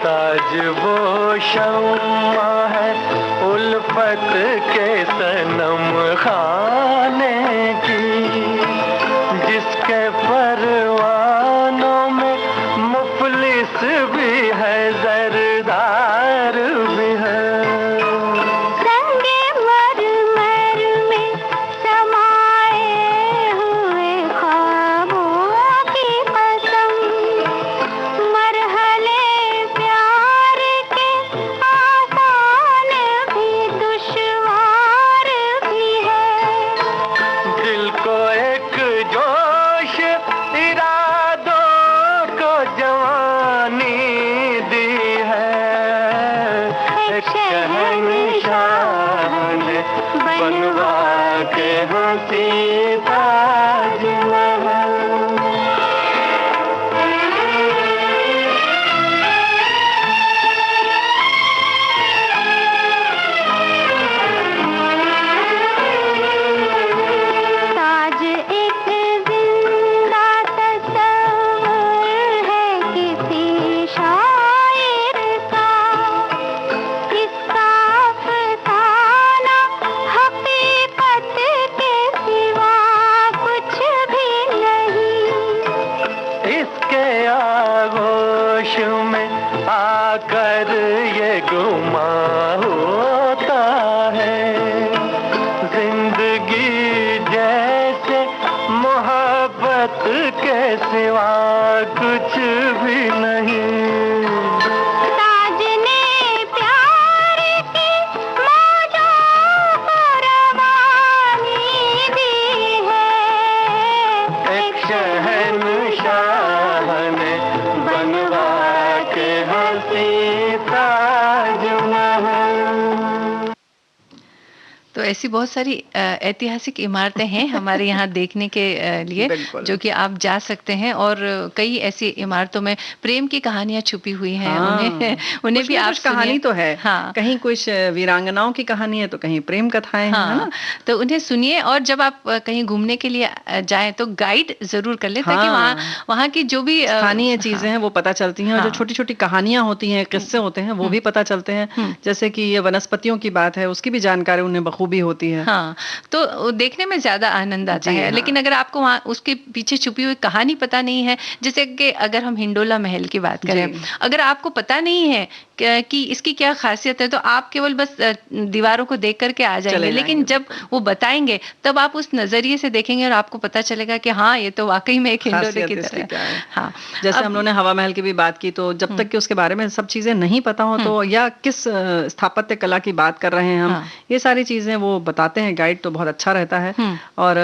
ताज वो शम्मा है उल्फत के सनम खाने की, जिसके परवानों में मुफलिस भी है, जरदार भी है। रंगे मरमर में समाए हुए ख्वाबों की कसम, मरहले प्यार के आसान भी दुश्वार भी है। दिल को एक जोश, इरादों को जवानी दी है। एक शहंशाह ने बनवा के हंसी ताजमहल। ताज एक जिंदा तस्वीर है किसी शायर का, इसका अफसाना हकीकत के सिवा कुछ भी नहीं। इसके आगोश में आकर ये गुमा होता है, जिंदगी जैसे मोहब्बत के सिवा कुछ भी नहीं। ताज ने प्यार की मौजों को रवानी दी है। एक शहंशाह ने बनवा के हंसी ताजमहल। तो ऐसी बहुत सारी ऐतिहासिक इमारतें हैं हमारे यहाँ देखने के लिए, बिल्कुल। जो कि आप जा सकते हैं, और कई ऐसी इमारतों में प्रेम की कहानियां छुपी हुई हैं। हाँ, उन्हें कुछ भी ना आप कुछ कहानी सुनिए। तो है। हाँ, कहीं कुछ वीरांगनाओं की कहानी है तो कहीं प्रेम कथाएं हैं, है हाँ, ना? तो उन्हें सुनिए, और जब आप कहीं घूमने के लिए जाएं तो गाइड जरूर कर लें, ताकि वहाँ हाँ, वहाँ की जो भी स्थानीय हाँ, चीजें हैं वो पता चलती हैं, और जो हाँ, छोटी-छोटी कहानियां होती हैं, किस्से होते हैं, वो भी पता चलते हैं। हुँ। जैसे कि ये वनस्पतियों की बात है, उसकी भी जानकारी उन्हें बखूबी होती है। हाँ, तो देखने में ज़्यादा आनंद आता जी है। हाँ। लेकिन अगर आपको वहाँ उसके पीछे छुपी हुई कहानी पता नहीं है, जैसे कि अगर हम हिंडोला महल की बात करें, जी। अगर आपको पता नहीं है कि इसकी क्या ख़ासियत है, तो आप केवल बस दीवारों को देख कर के आ जाएँगे। चले लेकिन जाएंगे, जब बिल्कुल। वो बताएँगे, तब आप उस नज़रिए से देखेंगे और आपको पता चलेगा कि हाँ, ये तो वाक़ई में एक हिंडोले खासियत की इसकी तरह है। क्या है? हाँ, जैसे हम अब लोगों ने हवा महल की भी बात की, तो जब हुँ, तक कि उसके बारे में सब चीजें नहीं पता हो, तो या किस स्थापत्य कला की बात कर रहे हैं हम, हाँ, ये सारी चीजें वो बताते हैं गाइड, तो बहुत अच्छा रहता है। हुँ। और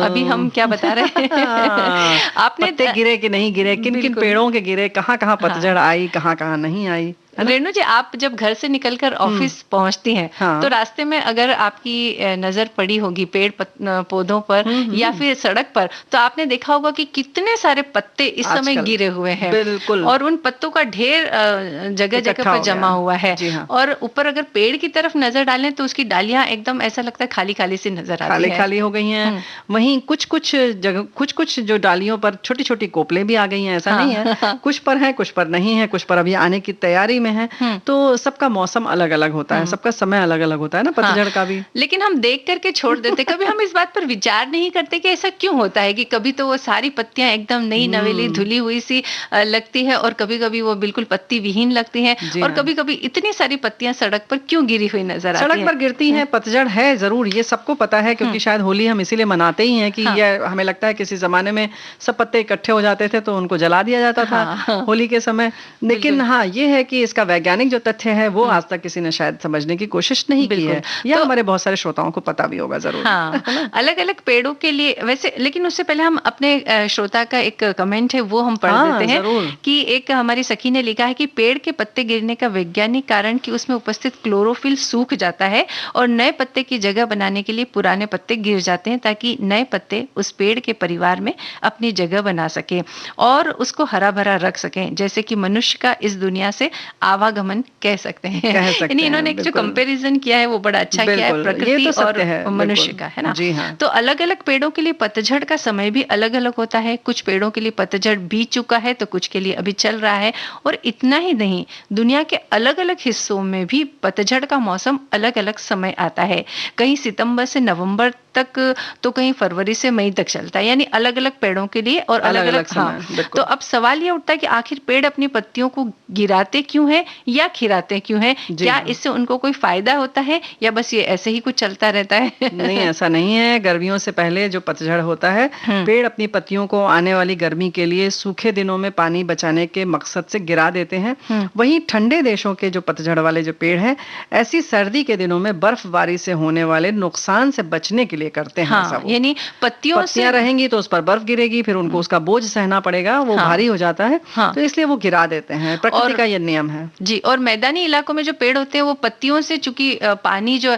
अभी हम क्या बता रहे हैं? हाँ, आपने पत्ते गिरे कि नहीं गिरे, किन किन बिल्कुल। पेड़ों के गिरे, कहाँ कहाँ हाँ। पतझड़ आई, कहाँ कहाँ नहीं आई, है ना? रेणु जी, आप जब घर से निकलकर ऑफिस पहुंचती हैं, हाँ। तो रास्ते में अगर आपकी नजर पड़ी होगी पौधों पर या फिर सड़क पर, तो आपने देखा होगा कि कितने सारे पत्ते इस समय आजकल गिरे हुए हैं, बिल्कुल और उन पत्तों का ढेर जगह जगह इकट्ठा पर हो जमा गया। हुआ है। जी हाँ। और ऊपर अगर पेड़ की तरफ नजर डालें तो उसकी डालियां एकदम ऐसा लगता है खाली खाली सी नजर आती खाली है। खाली हो गई हैं। वहीं कुछ कुछ जगह, कुछ कुछ जो डालियों पर छोटी छोटी कोपलें भी आ गई हैं, ऐसा नहीं है। कुछ पर है, कुछ पर नहीं है, कुछ पर अभी आने की तैयारी में है। तो सबका मौसम अलग अलग होता है, सबका समय अलग अलग होता है ना, पतझड़ का भी। लेकिन हम देख करके छोड़ देते, कभी हम इस बात पर विचार नहीं करते कि ऐसा क्यों होता है, कि कभी तो वो सारी पत्तियां एकदम नई नवेली धुली हुई सी लगती है, और कभी कभी वो बिल्कुल पत्ती विहीन लगती हैं, जी और हाँ। कभी कभी इतनी सारी पत्तियां सड़क पर क्यों गिरी हुई नजर आती सड़क हैं। पर गिरती हैं, पतझड़ है जरूर, ये सबको पता है, क्योंकि शायद होली हम इसीलिए मनाते ही हैं कि हाँ। ये हमें लगता है किसी जमाने में सब पत्ते इकट्ठे हो जाते थे तो उनको जला दिया जाता था हाँ। होली के समय। लेकिन बिल्कुल। हाँ, ये है कि इसका वैज्ञानिक जो तथ्य है वो आज तक किसी ने शायद समझने की कोशिश नहीं की बिल्कुल। है, या तो हमारे बहुत सारे श्रोताओं को पता भी होगा जरूर। हाँ, अलग अलग पेड़ों के लिए वैसे, लेकिन उससे पहले हम अपने श्रोता का एक कमेंट है वो हम पढ़ हाँ, देते हैं, जरूर। कि एक हमारी सखी ने लिखा है कि पेड़ के पत्ते गिरने का वैज्ञानिक कारण कि उसमें उपस्थित क्लोरोफिल सूख जाता है, और नए पत्ते की जगह बनाने के लिए पुराने पत्ते गिर जाते हैं, ताकि नए पत्ते उस पेड़ के परिवार में अपनी जगह बना सके और उसको हरा भरा रख सकें, जैसे कि मनुष्य का इस दुनिया से आवागमन कह सकते हैं। कह सकते यानी हैं, इन्होंने एक जो बिल्कुल। कंपैरिजन किया है वो बड़ा अच्छा किया है, बिल्कुल, ये प्रकृति तो और सत्य है, मनुष्य बिल्कुल। का, है ना? जी हाँ। तो अलग अलग पेड़ों के लिए पतझड़ का समय भी अलग अलग होता है। कुछ पेड़ों के लिए पतझड़ बीत चुका है, तो कुछ के लिए अभी चल रहा है। और इतना ही नहीं, दुनिया के अलग अलग हिस्सों में भी पतझड़ का मौसम अलग अलग समय आता है। कहीं सितंबर से नवंबर तक, तो कहीं फरवरी से मई तक चलता है, यानी अलग अलग पेड़ों के लिए और अलग अलग अलग-अलग समय, हाँ। बिल्कुल। तो अब सवाल ये उठता है कि आखिर पेड़ अपनी पत्तियों को गिराते क्यों हैं या खिराते क्यों हैं? जी क्या हाँ। इससे उनको कोई फायदा होता है, या बस ये ऐसे ही कुछ चलता रहता है? नहीं, ऐसा नहीं है। गर्मियों से पहले जो पतझड़ होता है, पेड़ अपनी पत्तियों को आने वाली गर्मी के लिए सूखे दिनों में पानी बचाने के मकसद से गिरा देते हैं। वहीं ठंडे देशों के जो पतझड़ वाले जो पेड़ हैं, ऐसी सर्दी के दिनों में बर्फबारी से होने वाले नुकसान से बचने के लिए करते हैं ऐसा हाँ, वो। यानी पत्तियों से पत्तियां रहेंगी तो उस पर बर्फ गिरेगी, फिर उनको उसका बोझ सहना पड़ेगा, वो हाँ। भारी हो जाता है, हाँ। तो इसलिए वो गिरा देते हैं। प्रकृति और का ये नियम है। जी, और मैदानी इलाकों में जो पेड़ होते हैं वो पत्तियों से, चूंकि पानी जो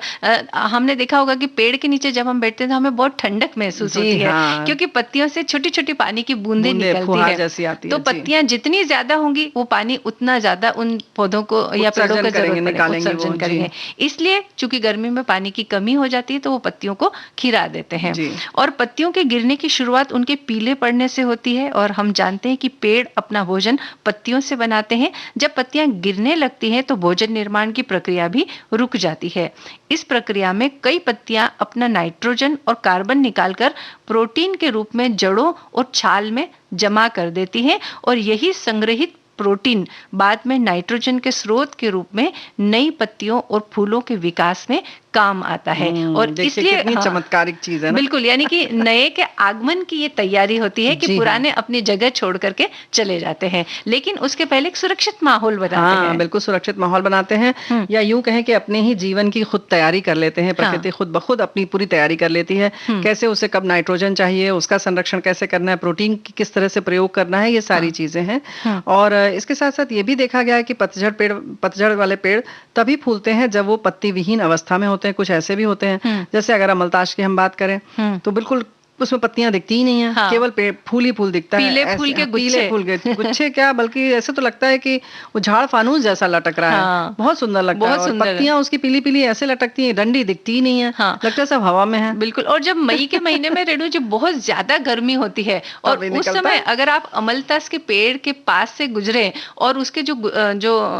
हमने देखा होगा कि पेड़ के नीचे जब हम बैठते हैं तो हमें बहुत ठंडक महसूस जी होती है, हाँ। क्योंकि पत्तियों से छोटी छोटी पानी की बूंदें बूंदें निकलती फुहार है, जैसी आती तो है, जी। पत्तियां जितनी ज्यादा होंगी वो पानी उतना ज्यादा उन पौधों को या पेड़ों उत्सर्जन को करेंगे, जरूरत पड़ेगी, निकालेंगे वो, उत्सर्जन जी। करेंगे। इसलिए चूंकि गर्मी में पानी की कमी हो जाती है तो वो पत्तियों को खिरा देते हैं। जी। और पत्तियों के गिरने की शुरुआत उनके पीले पड़ने से होती है, और हम जानते हैं कि पेड़ अपना भोजन पत्तियों से बनाते हैं। जब पत्तियां गिरने लगती हैं तो भोजन निर्माण की प्रक्रिया भी रुक जाती है। इस प्रक्रिया में कई पत्तियां अपना नाइट्रोजन और कार्बन निकालकर प्रोटीन के रूप में जड़ों और छाल में जमा कर देती हैं, और यही संग्रहित प्रोटीन बाद में नाइट्रोजन के स्रोत के रूप में नई पत्तियों और फूलों के विकास में काम आता है। और देखिए इसलिए कितनी हाँ, चमत्कारिक चीज है ना। बिल्कुल, यानी कि नए के आगमन की ये तैयारी होती है कि जी हाँ। पुराने अपनी जगह छोड़ करके चले जाते हैं, लेकिन उसके पहले एक सुरक्षित माहौल बनाते हाँ, हैं। बिल्कुल सुरक्षित माहौल बनाते हैं, या यूं कहें कि अपने ही जीवन की खुद तैयारी कर लेते हैं। प्रकृति खुद ब खुद अपनी पूरी तैयारी कर लेती है, कैसे उसे कब नाइट्रोजन चाहिए, उसका संरक्षण कैसे करना है, प्रोटीन की किस तरह से प्रयोग करना है, ये सारी चीजें हैं। और इसके साथ साथ ये भी देखा गया है कि पतझड़ वाले पेड़ तभी फूलते हैं जब वो पत्ती विहीन अवस्था में होते होते हैं, कुछ ऐसे भी होते हैं। जैसे अगर अमलताश की हम बात करें तो बिल्कुल उसमें पत्तियां दिखती ही नहीं है, हाँ। केवल फूल ही फूल दिखता है। पीले फूल के गुच्छे। पीले फूल के गुच्छे क्या, बल्कि ऐसे तो लगता है कि वो झाड़ फानूस जैसा लटक रहा हाँ। है। बहुत सुंदर लगता है। बहुत और सुंदर। पत्तियां उसकी पीली पीली ऐसे लटकती हैं, डंडी दिखती ही नहीं है। हाँ। लगता है सब हवा में है। बिल्कुल। और जब मई के महीने में रेणु जी बहुत ज्यादा गर्मी होती है और तभी उस निकलता समय है। अगर आप अमलतास के पेड़ के पास से गुजरे और उसके जो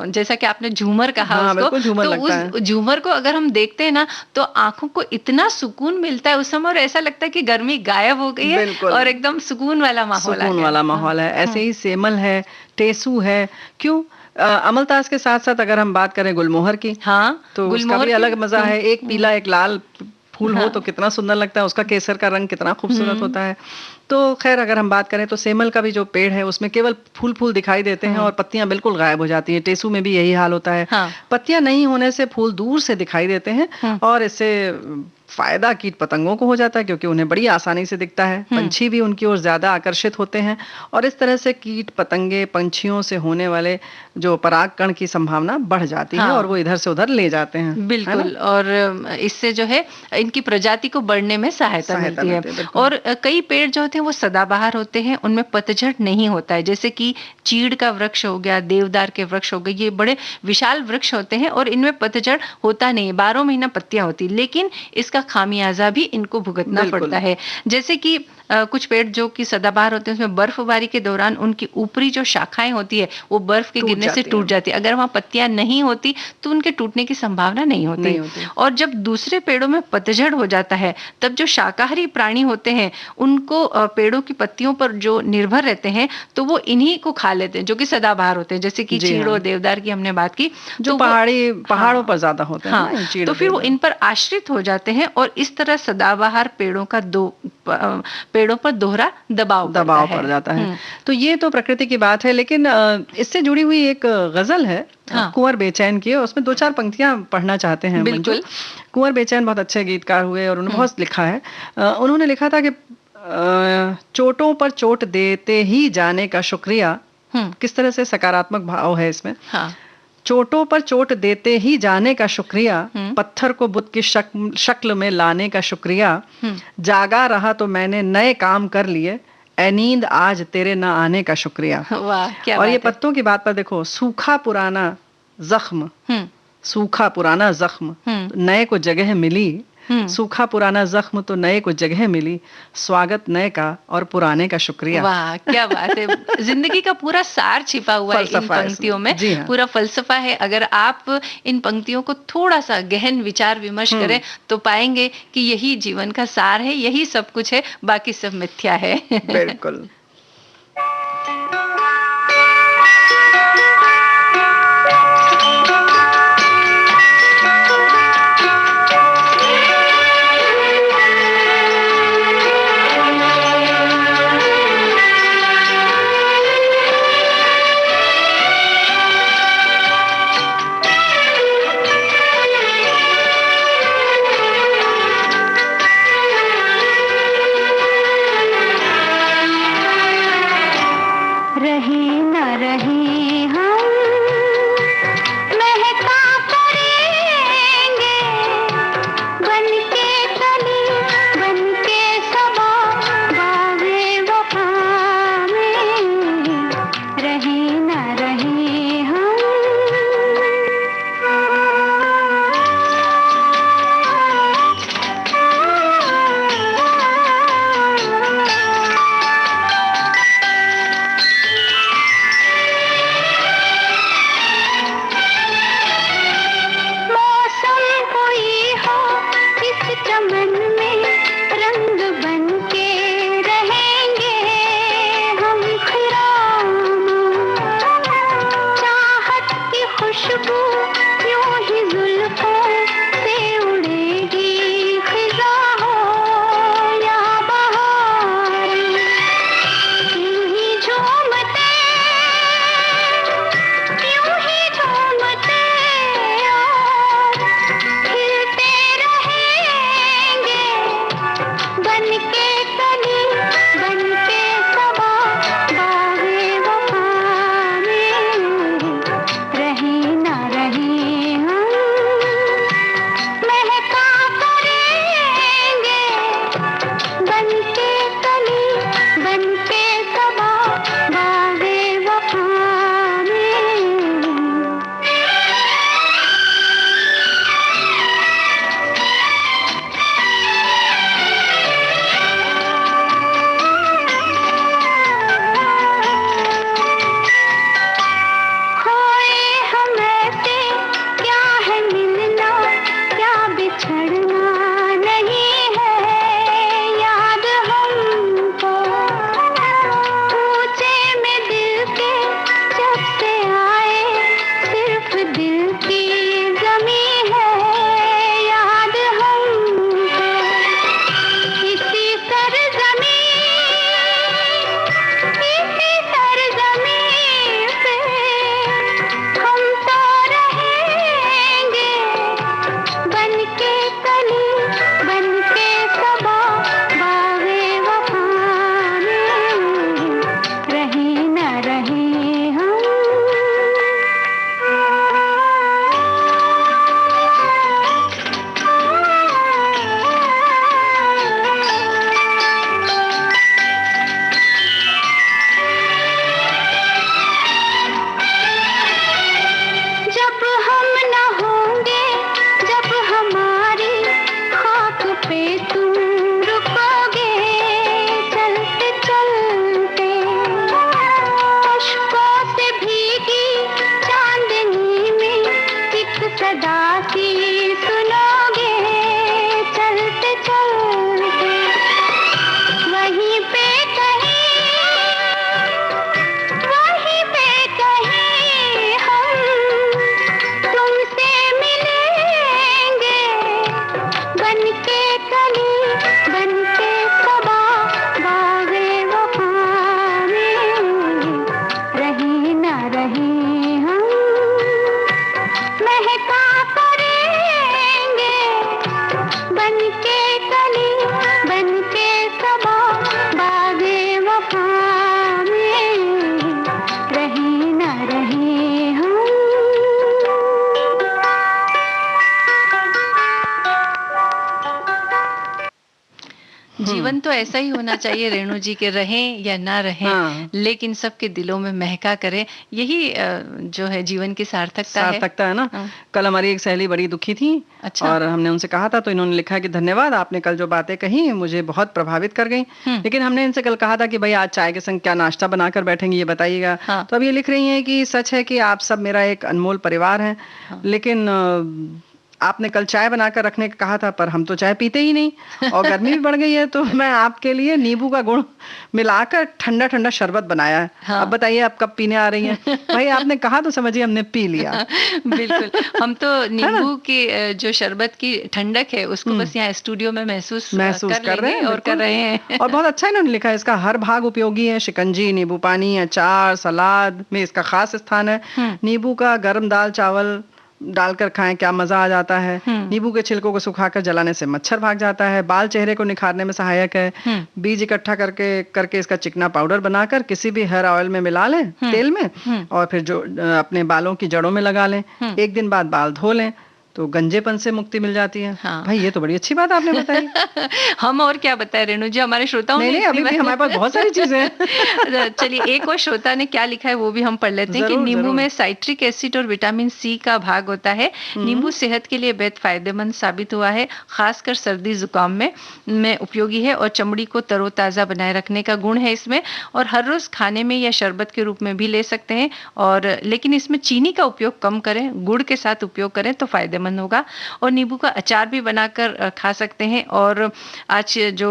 जैसा कि आपने झूमर कहा हाँ, उसको, बिल्कुल झूमर तो लगता उस झूमर को अगर हम देखते हैं ना तो आंखों को इतना सुकून मिलता है उस समय, और ऐसा लगता है कि गर्मी गायब हो गई है बिल्कुल। और एकदम सुकून वाला माहौल आ सुकून गया। वाला माहौल है। ऐसे ही सेमल है, टेसू है। क्यों अमलतास के साथ साथ अगर हम बात करें गुलमोहर की, हाँ, तो उसका गुलमोहर भी की- अलग मजा है। एक पीला एक लाल फूल हो हाँ। तो कितना सुंदर लगता है, उसका केसर का रंग कितना खूबसूरत होता है। तो खैर अगर हम बात करें तो सेमल का भी जो पेड़ है उसमें केवल फूल फूल दिखाई देते हैं और पत्तियां बिल्कुल गायब हो जाती हैं। टेसू में भी यही हाल होता है। हाँ। पत्तियां नहीं होने से फूल दूर से दिखाई देते हैं और इससे फायदा कीट पतंगों को हो जाता है, क्योंकि उन्हें बड़ी आसानी से दिखता है। पंछी भी उनकी ओर ज्यादा आकर्षित होते हैं और इस तरह से कीट पतंगे पंछियों से होने वाले जो परागकण की संभावना बढ़ जाती है हाँ। और वो इधर से उधर ले जाते हैं। बिल्कुल। और इससे जो है इनकी प्रजाति को बढ़ने में सहायता मिलती है। बिल्कुल। और कई पेड़ जो होते हैं वो सदाबहार होते हैं, उनमें पतझड़ नहीं होता है। जैसे कि चीड़ का वृक्ष हो गया, देवदार के वृक्ष हो गए, ये बड़े विशाल वृक्ष होते हैं और इनमें पतझड़ होता नहीं है, 12 महीना पत्तियां होती, लेकिन इसका खामियाजा भी इनको भुगतना बिल्कुल। पड़ता है। जैसे कि कुछ पेड़ जो कि सदाबहार होते हैं उसमें बर्फबारी के दौरान उनकी ऊपरी जो शाखाएं होती है वो बर्फ के टूट गिरने से जाती टूट हैं। जाती है। अगर वहां पत्तियां नहीं होती तो उनके टूटने की संभावना नहीं नहीं होती। होती। और जब दूसरे पेड़ों में पतझड़ हो जाता है तब जो शाकाहारी प्राणी होते हैं उनको पेड़ों की पत्तियों पर जो निर्भर रहते हैं तो वो इन्हीं को खा लेते हैं, जो कि सदाबहार होते हैं। जैसे कि जी चीड़ हाँ। और देवदार की हमने बात की, जो तो पहाड़ों पर ज्यादा होते हैं हाँ, ना, चीड़ तो फिर वो देवदार। इन पर आश्रित हो जाते हैं और इस तरह सदाबहार पेड़ों का पेड़ों पर दोहरा दबाव पड़ जाता है। तो ये तो प्रकृति की बात है, लेकिन इससे जुड़ी हुई एक गजल है हाँ। कुंवर बेचैन की, उसमें 2-4 पंक्तियां पढ़ना चाहते हैं। बिल्कुल। मंजू, कुंवर बेचैन बहुत अच्छे गीतकार हुए और उन्होंने बहुत लिखा है। उन्होंने लिखा था कि चोटों पर चोट देते ही जाने का शुक्रिया। किस तरह से सकारात्मक भाव है इसमें। हाँ। चोटों पर चोट देते ही जाने का शुक्रिया, पत्थर को बुत की शक्ल में लाने का शुक्रिया, जागा रहा तो मैंने नए काम कर लिए, ए नींद आज तेरे न आने का शुक्रिया। वाह, क्या और ये बात है। पत्तों की बात पर देखो, सूखा पुराना जख्म, सूखा पुराना जख्म नए को जगह मिली, सूखा पुराना जख्म तो नए को जगह मिली, स्वागत नए का और पुराने का शुक्रिया। वाह, क्या बात है। जिंदगी का पूरा सार छिपा हुआ है इन फलसफा है पंक्तियों में। जी हाँ। पूरा फलसफा है। अगर आप इन पंक्तियों को थोड़ा सा गहन विचार विमर्श करें तो पाएंगे कि यही जीवन का सार है, यही सब कुछ है, बाकी सब मिथ्या है। बिल्कुल। रहे न रहे हम महका करेंगे, बनके कली बनके सबा बावे वफा में, रहे न रहे हम। मौसम कोई हो इस चमन में, रंग बनके रहेंगे हम खिरामा, चाहत की खुशबू यूं ही जुल्फों से उड़ेगी, खिजा हो या बहार, यूं ही झूमते और खिलते रहेंगे, बनके कली बनके सबा बावे वफा में, रहे न रहे हम महका जीवन तो ऐसा ही होना चाहिए रेणु जी के, रहें या ना रहें, हाँ। लेकिन सबके दिलों में महका करे, यही जो है जीवन की सार्थकता है। सार्थकता है ना। हाँ। कल हमारी एक सहेली बड़ी दुखी थी, अच्छा। और हमने उनसे कहा था, तो इन्होंने लिखा कि धन्यवाद, आपने कल जो बातें कही मुझे बहुत प्रभावित कर गई। लेकिन हमने इनसे कल कहा था कि भाई आज चाय के संग क्या नाश्ता बनाकर बैठेंगे, ये बताइएगा। हाँ। तो अब ये लिख रही हैं कि सच है कि आप सब मेरा एक अनमोल परिवार है, लेकिन आपने कल चाय बनाकर रखने का कहा था, पर हम तो चाय पीते ही नहीं, और गर्मी भी बढ़ गई है, तो मैं आपके लिए नींबू का गुड़ मिलाकर ठंडा ठंडा शरबत बनाया है। हाँ। अब बताइए आप कब पीने आ रही हैं? भाई आपने कहा तो समझिए हमने पी लिया। बिल्कुल, हम तो नींबू की जो शरबत की ठंडक है उसको बस यहाँ स्टूडियो में महसूस कर रहे हैं और कर रहे हैं। और बहुत अच्छा इन्होंने लिखा है, इसका हर भाग उपयोगी है। शिकंजी, नींबू पानी, अचार, सलाद में इसका खास स्थान है। नींबू का गर्म दाल चावल डालकर खाएं, क्या मजा आ जाता है। नींबू के छिलकों को सुखाकर जलाने से मच्छर भाग जाता है। बाल चेहरे को निखारने में सहायक है। बीज इकट्ठा करके इसका चिकना पाउडर बनाकर किसी भी हेयर ऑयल में मिला लें, तेल में, और फिर जो अपने बालों की जड़ों में लगा लें। एक दिन बाद बाल धो लें तो गंजेपन से मुक्ति मिल जाती है। हाँ। भाई ये तो बड़ी अच्छी बात आपने बताई। हम और क्या बताएं रेणु जी, हमारे श्रोताओं ने नहीं, अभी भी हमारे पास बहुत सारी चीजें हैं। चलिए एक और श्रोता ने क्या लिखा है वो भी हम पढ़ लेते हैं कि नींबू में साइट्रिक एसिड और विटामिन सी का भाग होता है। नींबू सेहत के लिए बेहद फायदेमंद साबित हुआ है, खासकर सर्दी जुकाम में उपयोगी है, और चमड़ी को तरोताजा बनाए रखने का गुण है इसमें, और हर रोज खाने में या शरबत के रूप में भी ले सकते हैं, और लेकिन इसमें चीनी का उपयोग कम करें, गुड़ के साथ उपयोग करें तो फायदेमंद होगा। और नींबू का अचार भी बनाकर खा सकते हैं। और आज जो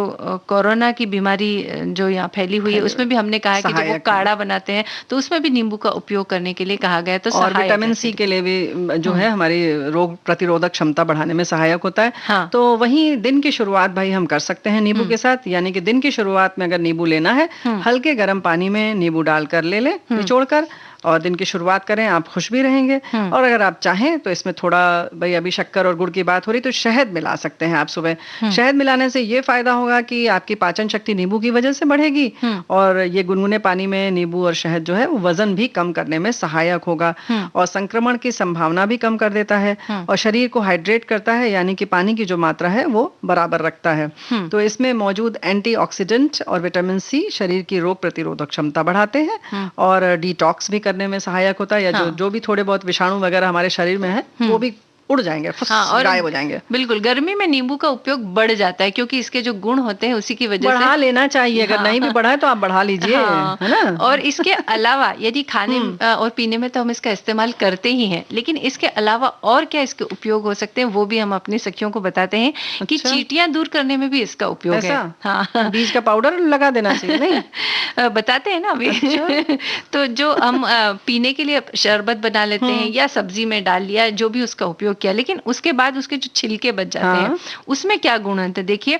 कोरोना की बीमारी जो यहाँ फैली हुई है उसमें भी हमने कहा है कि जब वो काढ़ा बनाते हैं तो उसमें भी नींबू का उपयोग करने के लिए कहा गया है। तो और विटामिन सी के लिए भी जो है हमारी रोग प्रतिरोधक क्षमता बढ़ाने में सहायक होता है। हाँ। तो वहीं दिन की शुरुआत भाई हम कर सकते हैं नींबू के साथ, यानी कि दिन की शुरुआत में अगर नींबू लेना है, हल्के गर्म पानी में नींबू डालकर ले लें निचोड़कर, और दिन की शुरुआत करें, आप खुश भी रहेंगे। और अगर आप चाहें तो इसमें थोड़ा, भाई अभी शक्कर और गुड़ की बात हो रही, तो शहद मिला सकते हैं आप सुबह। शहद मिलाने से ये फायदा होगा कि आपकी पाचन शक्ति नींबू की वजह से बढ़ेगी, और ये गुनगुने पानी में नींबू और शहद जो है वो वजन भी कम करने में सहायक होगा, और संक्रमण की संभावना भी कम कर देता है, और शरीर को हाइड्रेट करता है, यानी कि पानी की जो मात्रा है वो बराबर रखता है। तो इसमें मौजूद एंटीऑक्सीडेंट और विटामिन सी शरीर की रोग प्रतिरोधक क्षमता बढ़ाते हैं, और डिटॉक्स भी करने में सहायक होता है, या जो भी थोड़े बहुत विषाणु वगैरह हमारे शरीर में है वो भी उड़ जाएंगे, और गायब हो जाएंगे। बिल्कुल, गर्मी में नींबू का उपयोग बढ़ जाता है क्योंकि इसके जो गुण होते हैं उसी की वजह से बढ़ा लेना चाहिए। अगर नहीं भी बढ़ा है तो आप बढ़ा लीजिए, है ना। और इसके अलावा यदि खाने और पीने में तो हम इसका इस्तेमाल करते ही हैं, लेकिन इसके अलावा और क्या इसके उपयोग हो सकते हैं वो भी हम अपनी सखियों को बताते हैं कि चींटियां दूर करने में भी इसका उपयोग है। हाँ, बीज का पाउडर लगा देना चाहिए, नहीं बताते हैं ना अभी। तो जो हम पीने के लिए शरबत बना लेते हैं या सब्जी में डाल लिया, जो भी उसका उपयोग किया, लेकिन उसके बाद उसके जो छिलके बच जाते हैं उसमें क्या गुण होते हैं। देखिए,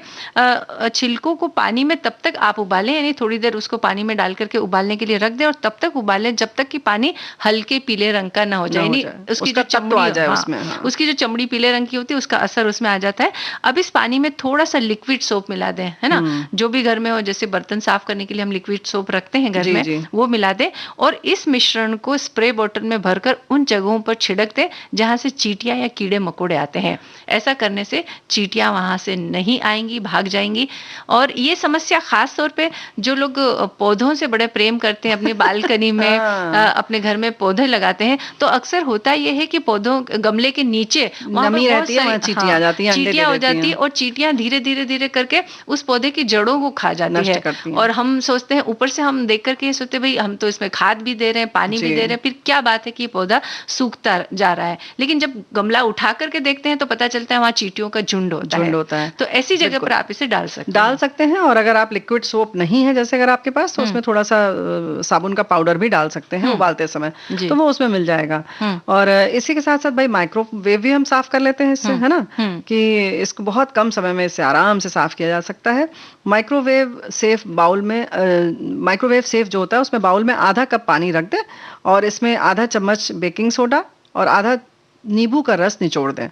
छिलकों को पानी में तब तक आप उबालें, यानी थोड़ी देर उसको पानी में डाल करके उबालने के लिए रख दें, और तब तक उबालें जब तक कि पानी हल्के पीले रंग का ना हो जाए, यानी उसकी जो चमड़ी आ जाए उसमें, उसकी जो चमड़ी पीले रंग की होती है उसका असर उसमें आ जाता है। अब इस पानी में थोड़ा सा लिक्विड सोप मिला दें, है ना, जो भी घर में हो, जैसे बर्तन साफ करने के लिए हम लिक्विड सोप रखते हैं घर में, वो मिला दें, और इस मिश्रण को स्प्रे बोतल में भरकर उन जगहों पर छिड़क दें जहां से चींटियां या कीड़े मकोड़े आते हैं। ऐसा करने से चींटियां वहां से नहीं आएंगी, भाग जाएंगी। और ये समस्या खास तौर पे जो लोग पौधों से बड़े प्रेम करते हैं, अपनी बालकनी में अपने घर में पौधे लगाते हैं, तो अक्सर होता ये है कि पौधों गमले के नीचे नमी रहती है, वहां चींटियां आ जाती हैं, चींटियां हो जाती है, और चींटियां धीरे धीरे धीरे करके उस पौधे की जड़ों को खा जाती है। और हम सोचते हैं, ऊपर से हम देख करके ये सोचते हैं भाई हम तो इसमें खाद भी दे रहे हैं, पानी भी दे रहे हैं, फिर क्या बात है कि ये पौधा सूखता जा रहा है। लेकिन जब गमला उठा करके देखते हैं तो पता चलता है वहाँ चींटियों का झुंड होता है। तो ऐसी जगह पर आप इसे डाल सकते हैं। और अगर आप लिक्विड सोप नहीं है जैसे अगर आपके पास, तो उसमें थोड़ा सा साबुन का पाउडर भी डाल सकते हैं उबालते समय, तो वो उसमें मिल जाएगा। और इसी के साथ साथ भाई माइक्रोवेव भी हम साफ कर लेते हैं इससे, है ना, कि इसको बहुत कम समय में इससे आराम से साफ किया जा सकता है। माइक्रोवेव सेफ जो होता है उसमें बाउल में आधा कप पानी रख दें, और इसमें आधा चम्मच बेकिंग सोडा और आधा नींबू का रस निचोड़ दें,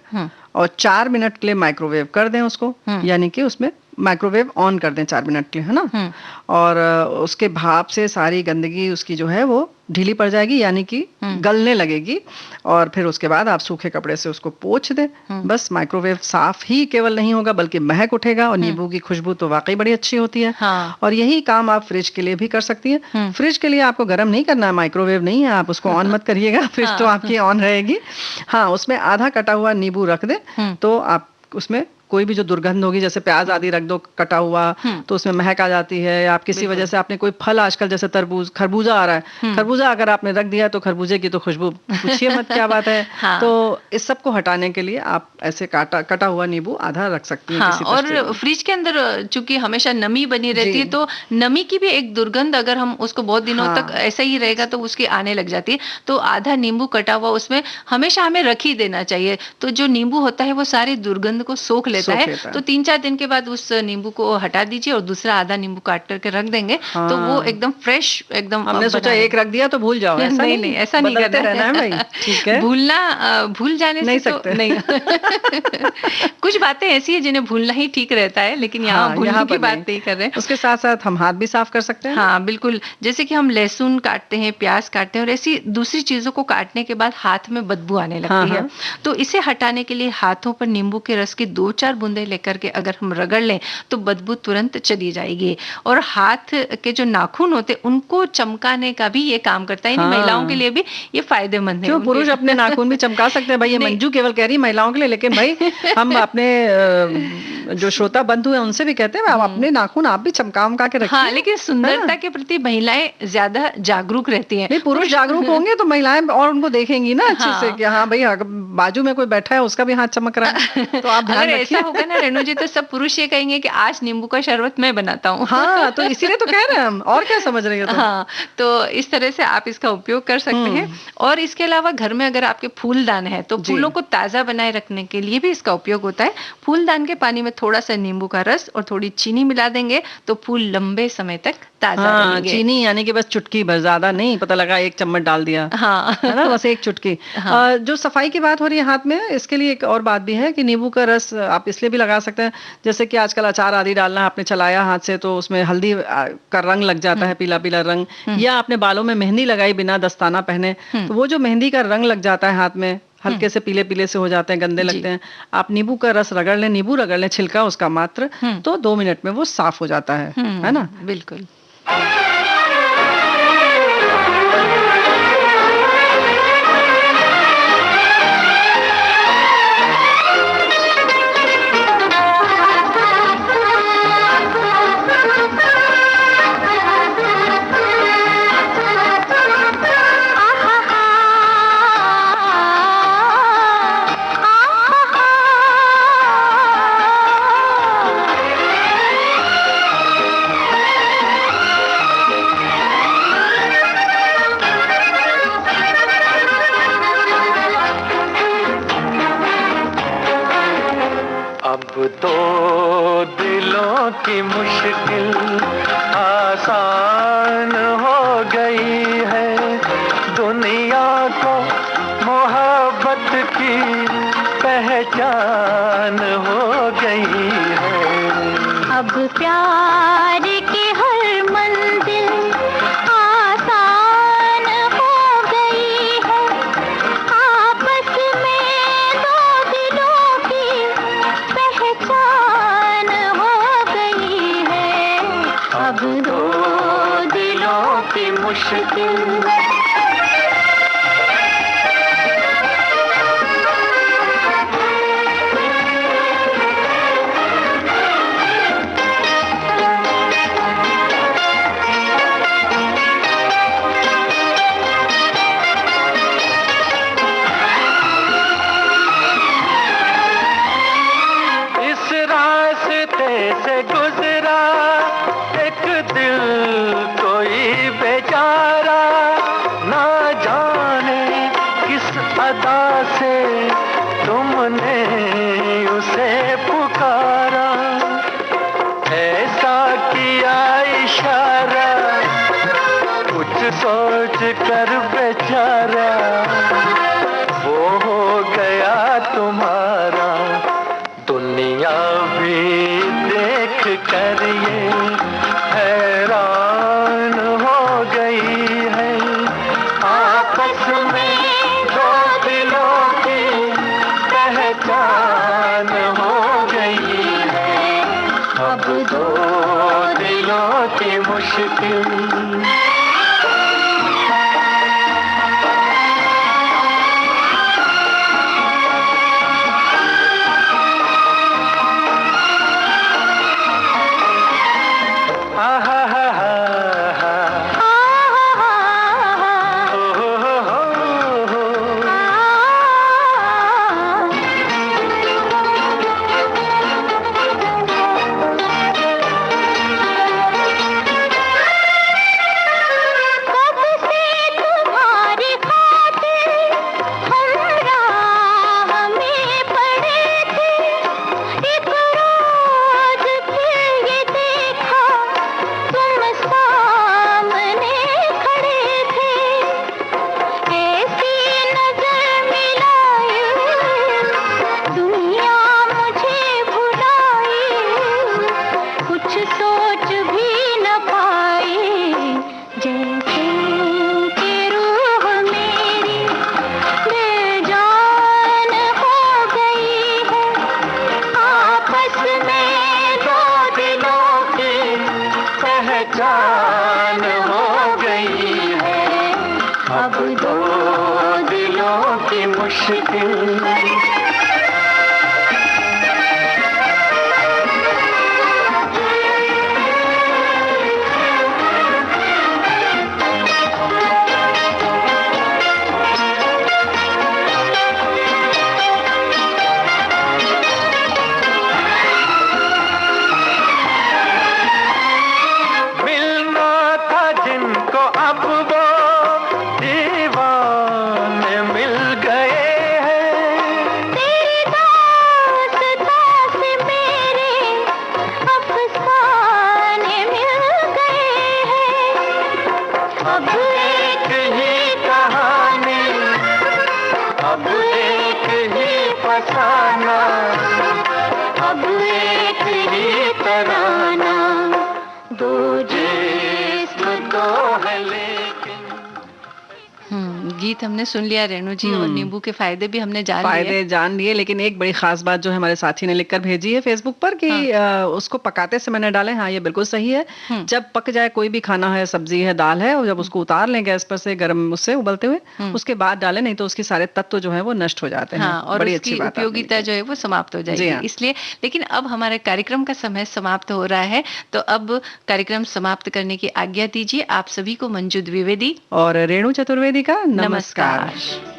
और 4 मिनट के लिए माइक्रोवेव कर दें उसको, यानी कि उसमें माइक्रोवेव ऑन कर दें 4 मिनट के लिए, है ना। और उसके भाप से सारी गंदगी उसकी जो है वो ढीली पड़ जाएगी, यानी कि गलने लगेगी। और फिर उसके बाद आप सूखे कपड़े से उसको पोंछ दें। बस माइक्रोवेव साफ ही केवल नहीं होगा बल्कि महक उठेगा, और नींबू की खुशबू तो वाकई बड़ी अच्छी होती है। हाँ। और यही काम आप फ्रिज के लिए भी कर सकती हैं। फ्रिज के लिए आपको गर्म नहीं करना है, माइक्रोवेव नहीं है, आप उसको ऑन मत करिएगा, फ्रिज तो आपकी ऑन रहेगी। हाँ, उसमें आधा कटा हुआ नींबू रख दें, तो आप उसमें कोई भी जो दुर्गंध होगी, जैसे प्याज आदि रख दो कटा हुआ, तो उसमें महक आ जाती है। या आप किसी वजह से आपने कोई फल, आजकल जैसे तरबूज, खरबूजा आ रहा है, खरबूजा अगर आपने रख दिया तो खरबूजे की तो खुशबू पूछिए मत क्या बात है। हाँ। तो इस सब को हटाने के लिए आप ऐसे कटा हुआ नींबू आधा रख सकती हैं। हाँ, किसी और तस्वीर में। फ्रिज के अंदर चूंकि हमेशा नमी बनी रहती है, जी। तो नमी की भी एक दुर्गंध अगर हम उसको बहुत दिनों हाँ। तक ऐसा ही रहेगा तो उसकी आने लग जाती है। तो आधा नींबू कटा हुआ उसमें हमेशा हमें रख ही देना चाहिए। तो जो नींबू होता है वो सारी दुर्गंध को सोख लेता सोख है। लेता है। तो 3-4 दिन के बाद उस नींबू को हटा दीजिए और दूसरा आधा नींबू काट करके रख देंगे, तो वो हाँ। एकदम फ्रेश एकदम हमने सोचा बना एक रख दिया तो भूल जाओ, ऐसा नहीं, ऐसा नहीं बदलते करना रहना है भाई। ठीक है, भूल जाने नहीं से तो सकते। नहीं। कुछ बातें ऐसी है जिन्हें भूलना ही ठीक रहता है, लेकिन यहाँ हाँ, भूलने यहाँ की पर बात नहीं कर रहे हैं। उसके साथ साथ हम हाथ भी साफ कर सकते हैं। हाँ, बिल्कुल। जैसे कि हम लहसुन काटते हैं, प्याज काटते हैं, और ऐसी दूसरी चीजों को काटने के बाद हाथ में बदबू आने लगती हाँ, है। हाँ। तो इसे हटाने के लिए हाथों पर नींबू के रस की 2-4 बूंदे लेकर के अगर हम रगड़ लें तो बदबू तुरंत चली जाएगी। और हाथ के जो नाखून होते हैं उनको चमकाने का भी ये काम करता है। यानी हाँ। महिलाओं के लिए भी ये फायदेमंद है। क्यों, उनके- पुरुष अपने नाखून भी चमका सकते हैं भाई। ये नहीं। मंजू केवल कह रही महिलाओं के लिए, लेकिन भाई हम अपने जो श्रोता बंधु हैं उनसे भी कहते हैं आप अपने नाखून आप भी चमका के रखिए। हाँ, लेकिन है सुंदरता ना? के प्रति महिलाएं ज्यादा जागरूक रहती हैं। नहीं, पुरुष जागरूक होंगे तो महिलाएं और उनको देखेंगी ना अच्छे हाँ। से कि हाँ भाई, बाजू में कोई बैठा है उसका भी हाथ चमक रहा है, तो आप ध्यान अगर रखिए। ऐसा होगा ना रेणु जी, तो सब पुरुष ये कहेंगे कि आज नींबू का शरबत मैं बनाता हूँ। हाँ, तो इसीलिए तो कह रहे हैं हम, और क्या समझ रही हो तुम? हाँ, तो इस तरह से आप इसका उपयोग कर सकते हैं। और इसके अलावा घर में अगर आपके फूलदान है तो जी। फूलों को ताजा बनाए रखने के लिए भी इसका उपयोग होता है। फूलदान के पानी में थोड़ा सा नींबू का रस और थोड़ी चीनी मिला देंगे तो फूल लंबे समय तक ताजा हाँ, रहेंगे। चीनी यानी कि बस चुटकी भर, ज्यादा नहीं, पता लगा 1 चम्मच डाल दिया, हाँ। है ना, बस 1 चुटकी। हाँ। जो सफाई की बात हो रही है हाथ में, इसके लिए एक और बात भी है कि नींबू का रस आप इसलिए भी लगा सकते हैं, जैसे कि आजकल अचार आदि डालना है, आपने चलाया हाथ से तो उसमें हल्दी का रंग लग जाता है, पीला पीला रंग, या आपने बालों में मेहंदी लगाई बिना दस्ताना पहने, तो वो जो मेहंदी का रंग लग जाता है हाथ में, हल्के से पीले पीले से हो जाते हैं, गंदे लगते हैं, आप नींबू का रस रगड़ लें, नींबू रगड़ लें, छिलका उसका मात्र, तो 2 मिनट में वो साफ हो जाता है ना। बिल्कुल। अब तो दिलों की मुश्किल आसान हो गई है, दुनिया को मोहब्बत की पहचान हो गई है। अब प्यार की हर मंजिल आसान हो गई है, आपस में दो दिलों की पहचान हो गई है। अब दो दिलों की मुश्किल इस रास्ते से गुजरा एक दिल कोई बेचारा, ना जाने किस अदा से तुमने उसे पुकारा, ऐसा किया इशारा कुछ सोच कर बेचारा, वो हो गया तुम्हारा। दुनिया भी देख ये हैरान हो गई है। आपस में दो दिलों की पहचान हो गई है। अब दो दिलों की मुश्किल पहचान हो गई है। अब दो दिलों की मुश्किल अब वो दीवाने मिल गए हैं। तेरी दास्तां से मेरे अफसाने मिल गए हैं। अब एक ही कहानी, अब एक ही फसाना, अब एक ही तराना, दो जिस्म तो है लेकिन। गीत हमने सुन लिया रेणु जी, और नींबू के फायदे भी हमने जान लिए। फायदे जान लिए, लेकिन एक बड़ी खास बात जो है हमारे साथी ने लिखकर भेजी है फेसबुक पर कि उसको पकाते समय न डालें। हाँ, ये बिल्कुल सही है। जब पक जाए कोई भी खाना है, सब्जी है, दाल है, और जब उसको उतार लें गैस पर से गर्म उससे उबलते हुए, उसके बाद डालें, नहीं तो उसके सारे तत्व जो है वो नष्ट हो जाते हैं। हाँ, और बड़ी उसकी अच्छी बात उपयोगिता जो है वो समाप्त हो जाएगी। हाँ। इसलिए, लेकिन अब हमारे कार्यक्रम का समय समाप्त हो रहा है, तो अब कार्यक्रम समाप्त करने की आज्ञा दीजिए। आप सभी को मंजू द्विवेदी और रेणु चतुर्वेदी का नमस्कार। नमस्कार।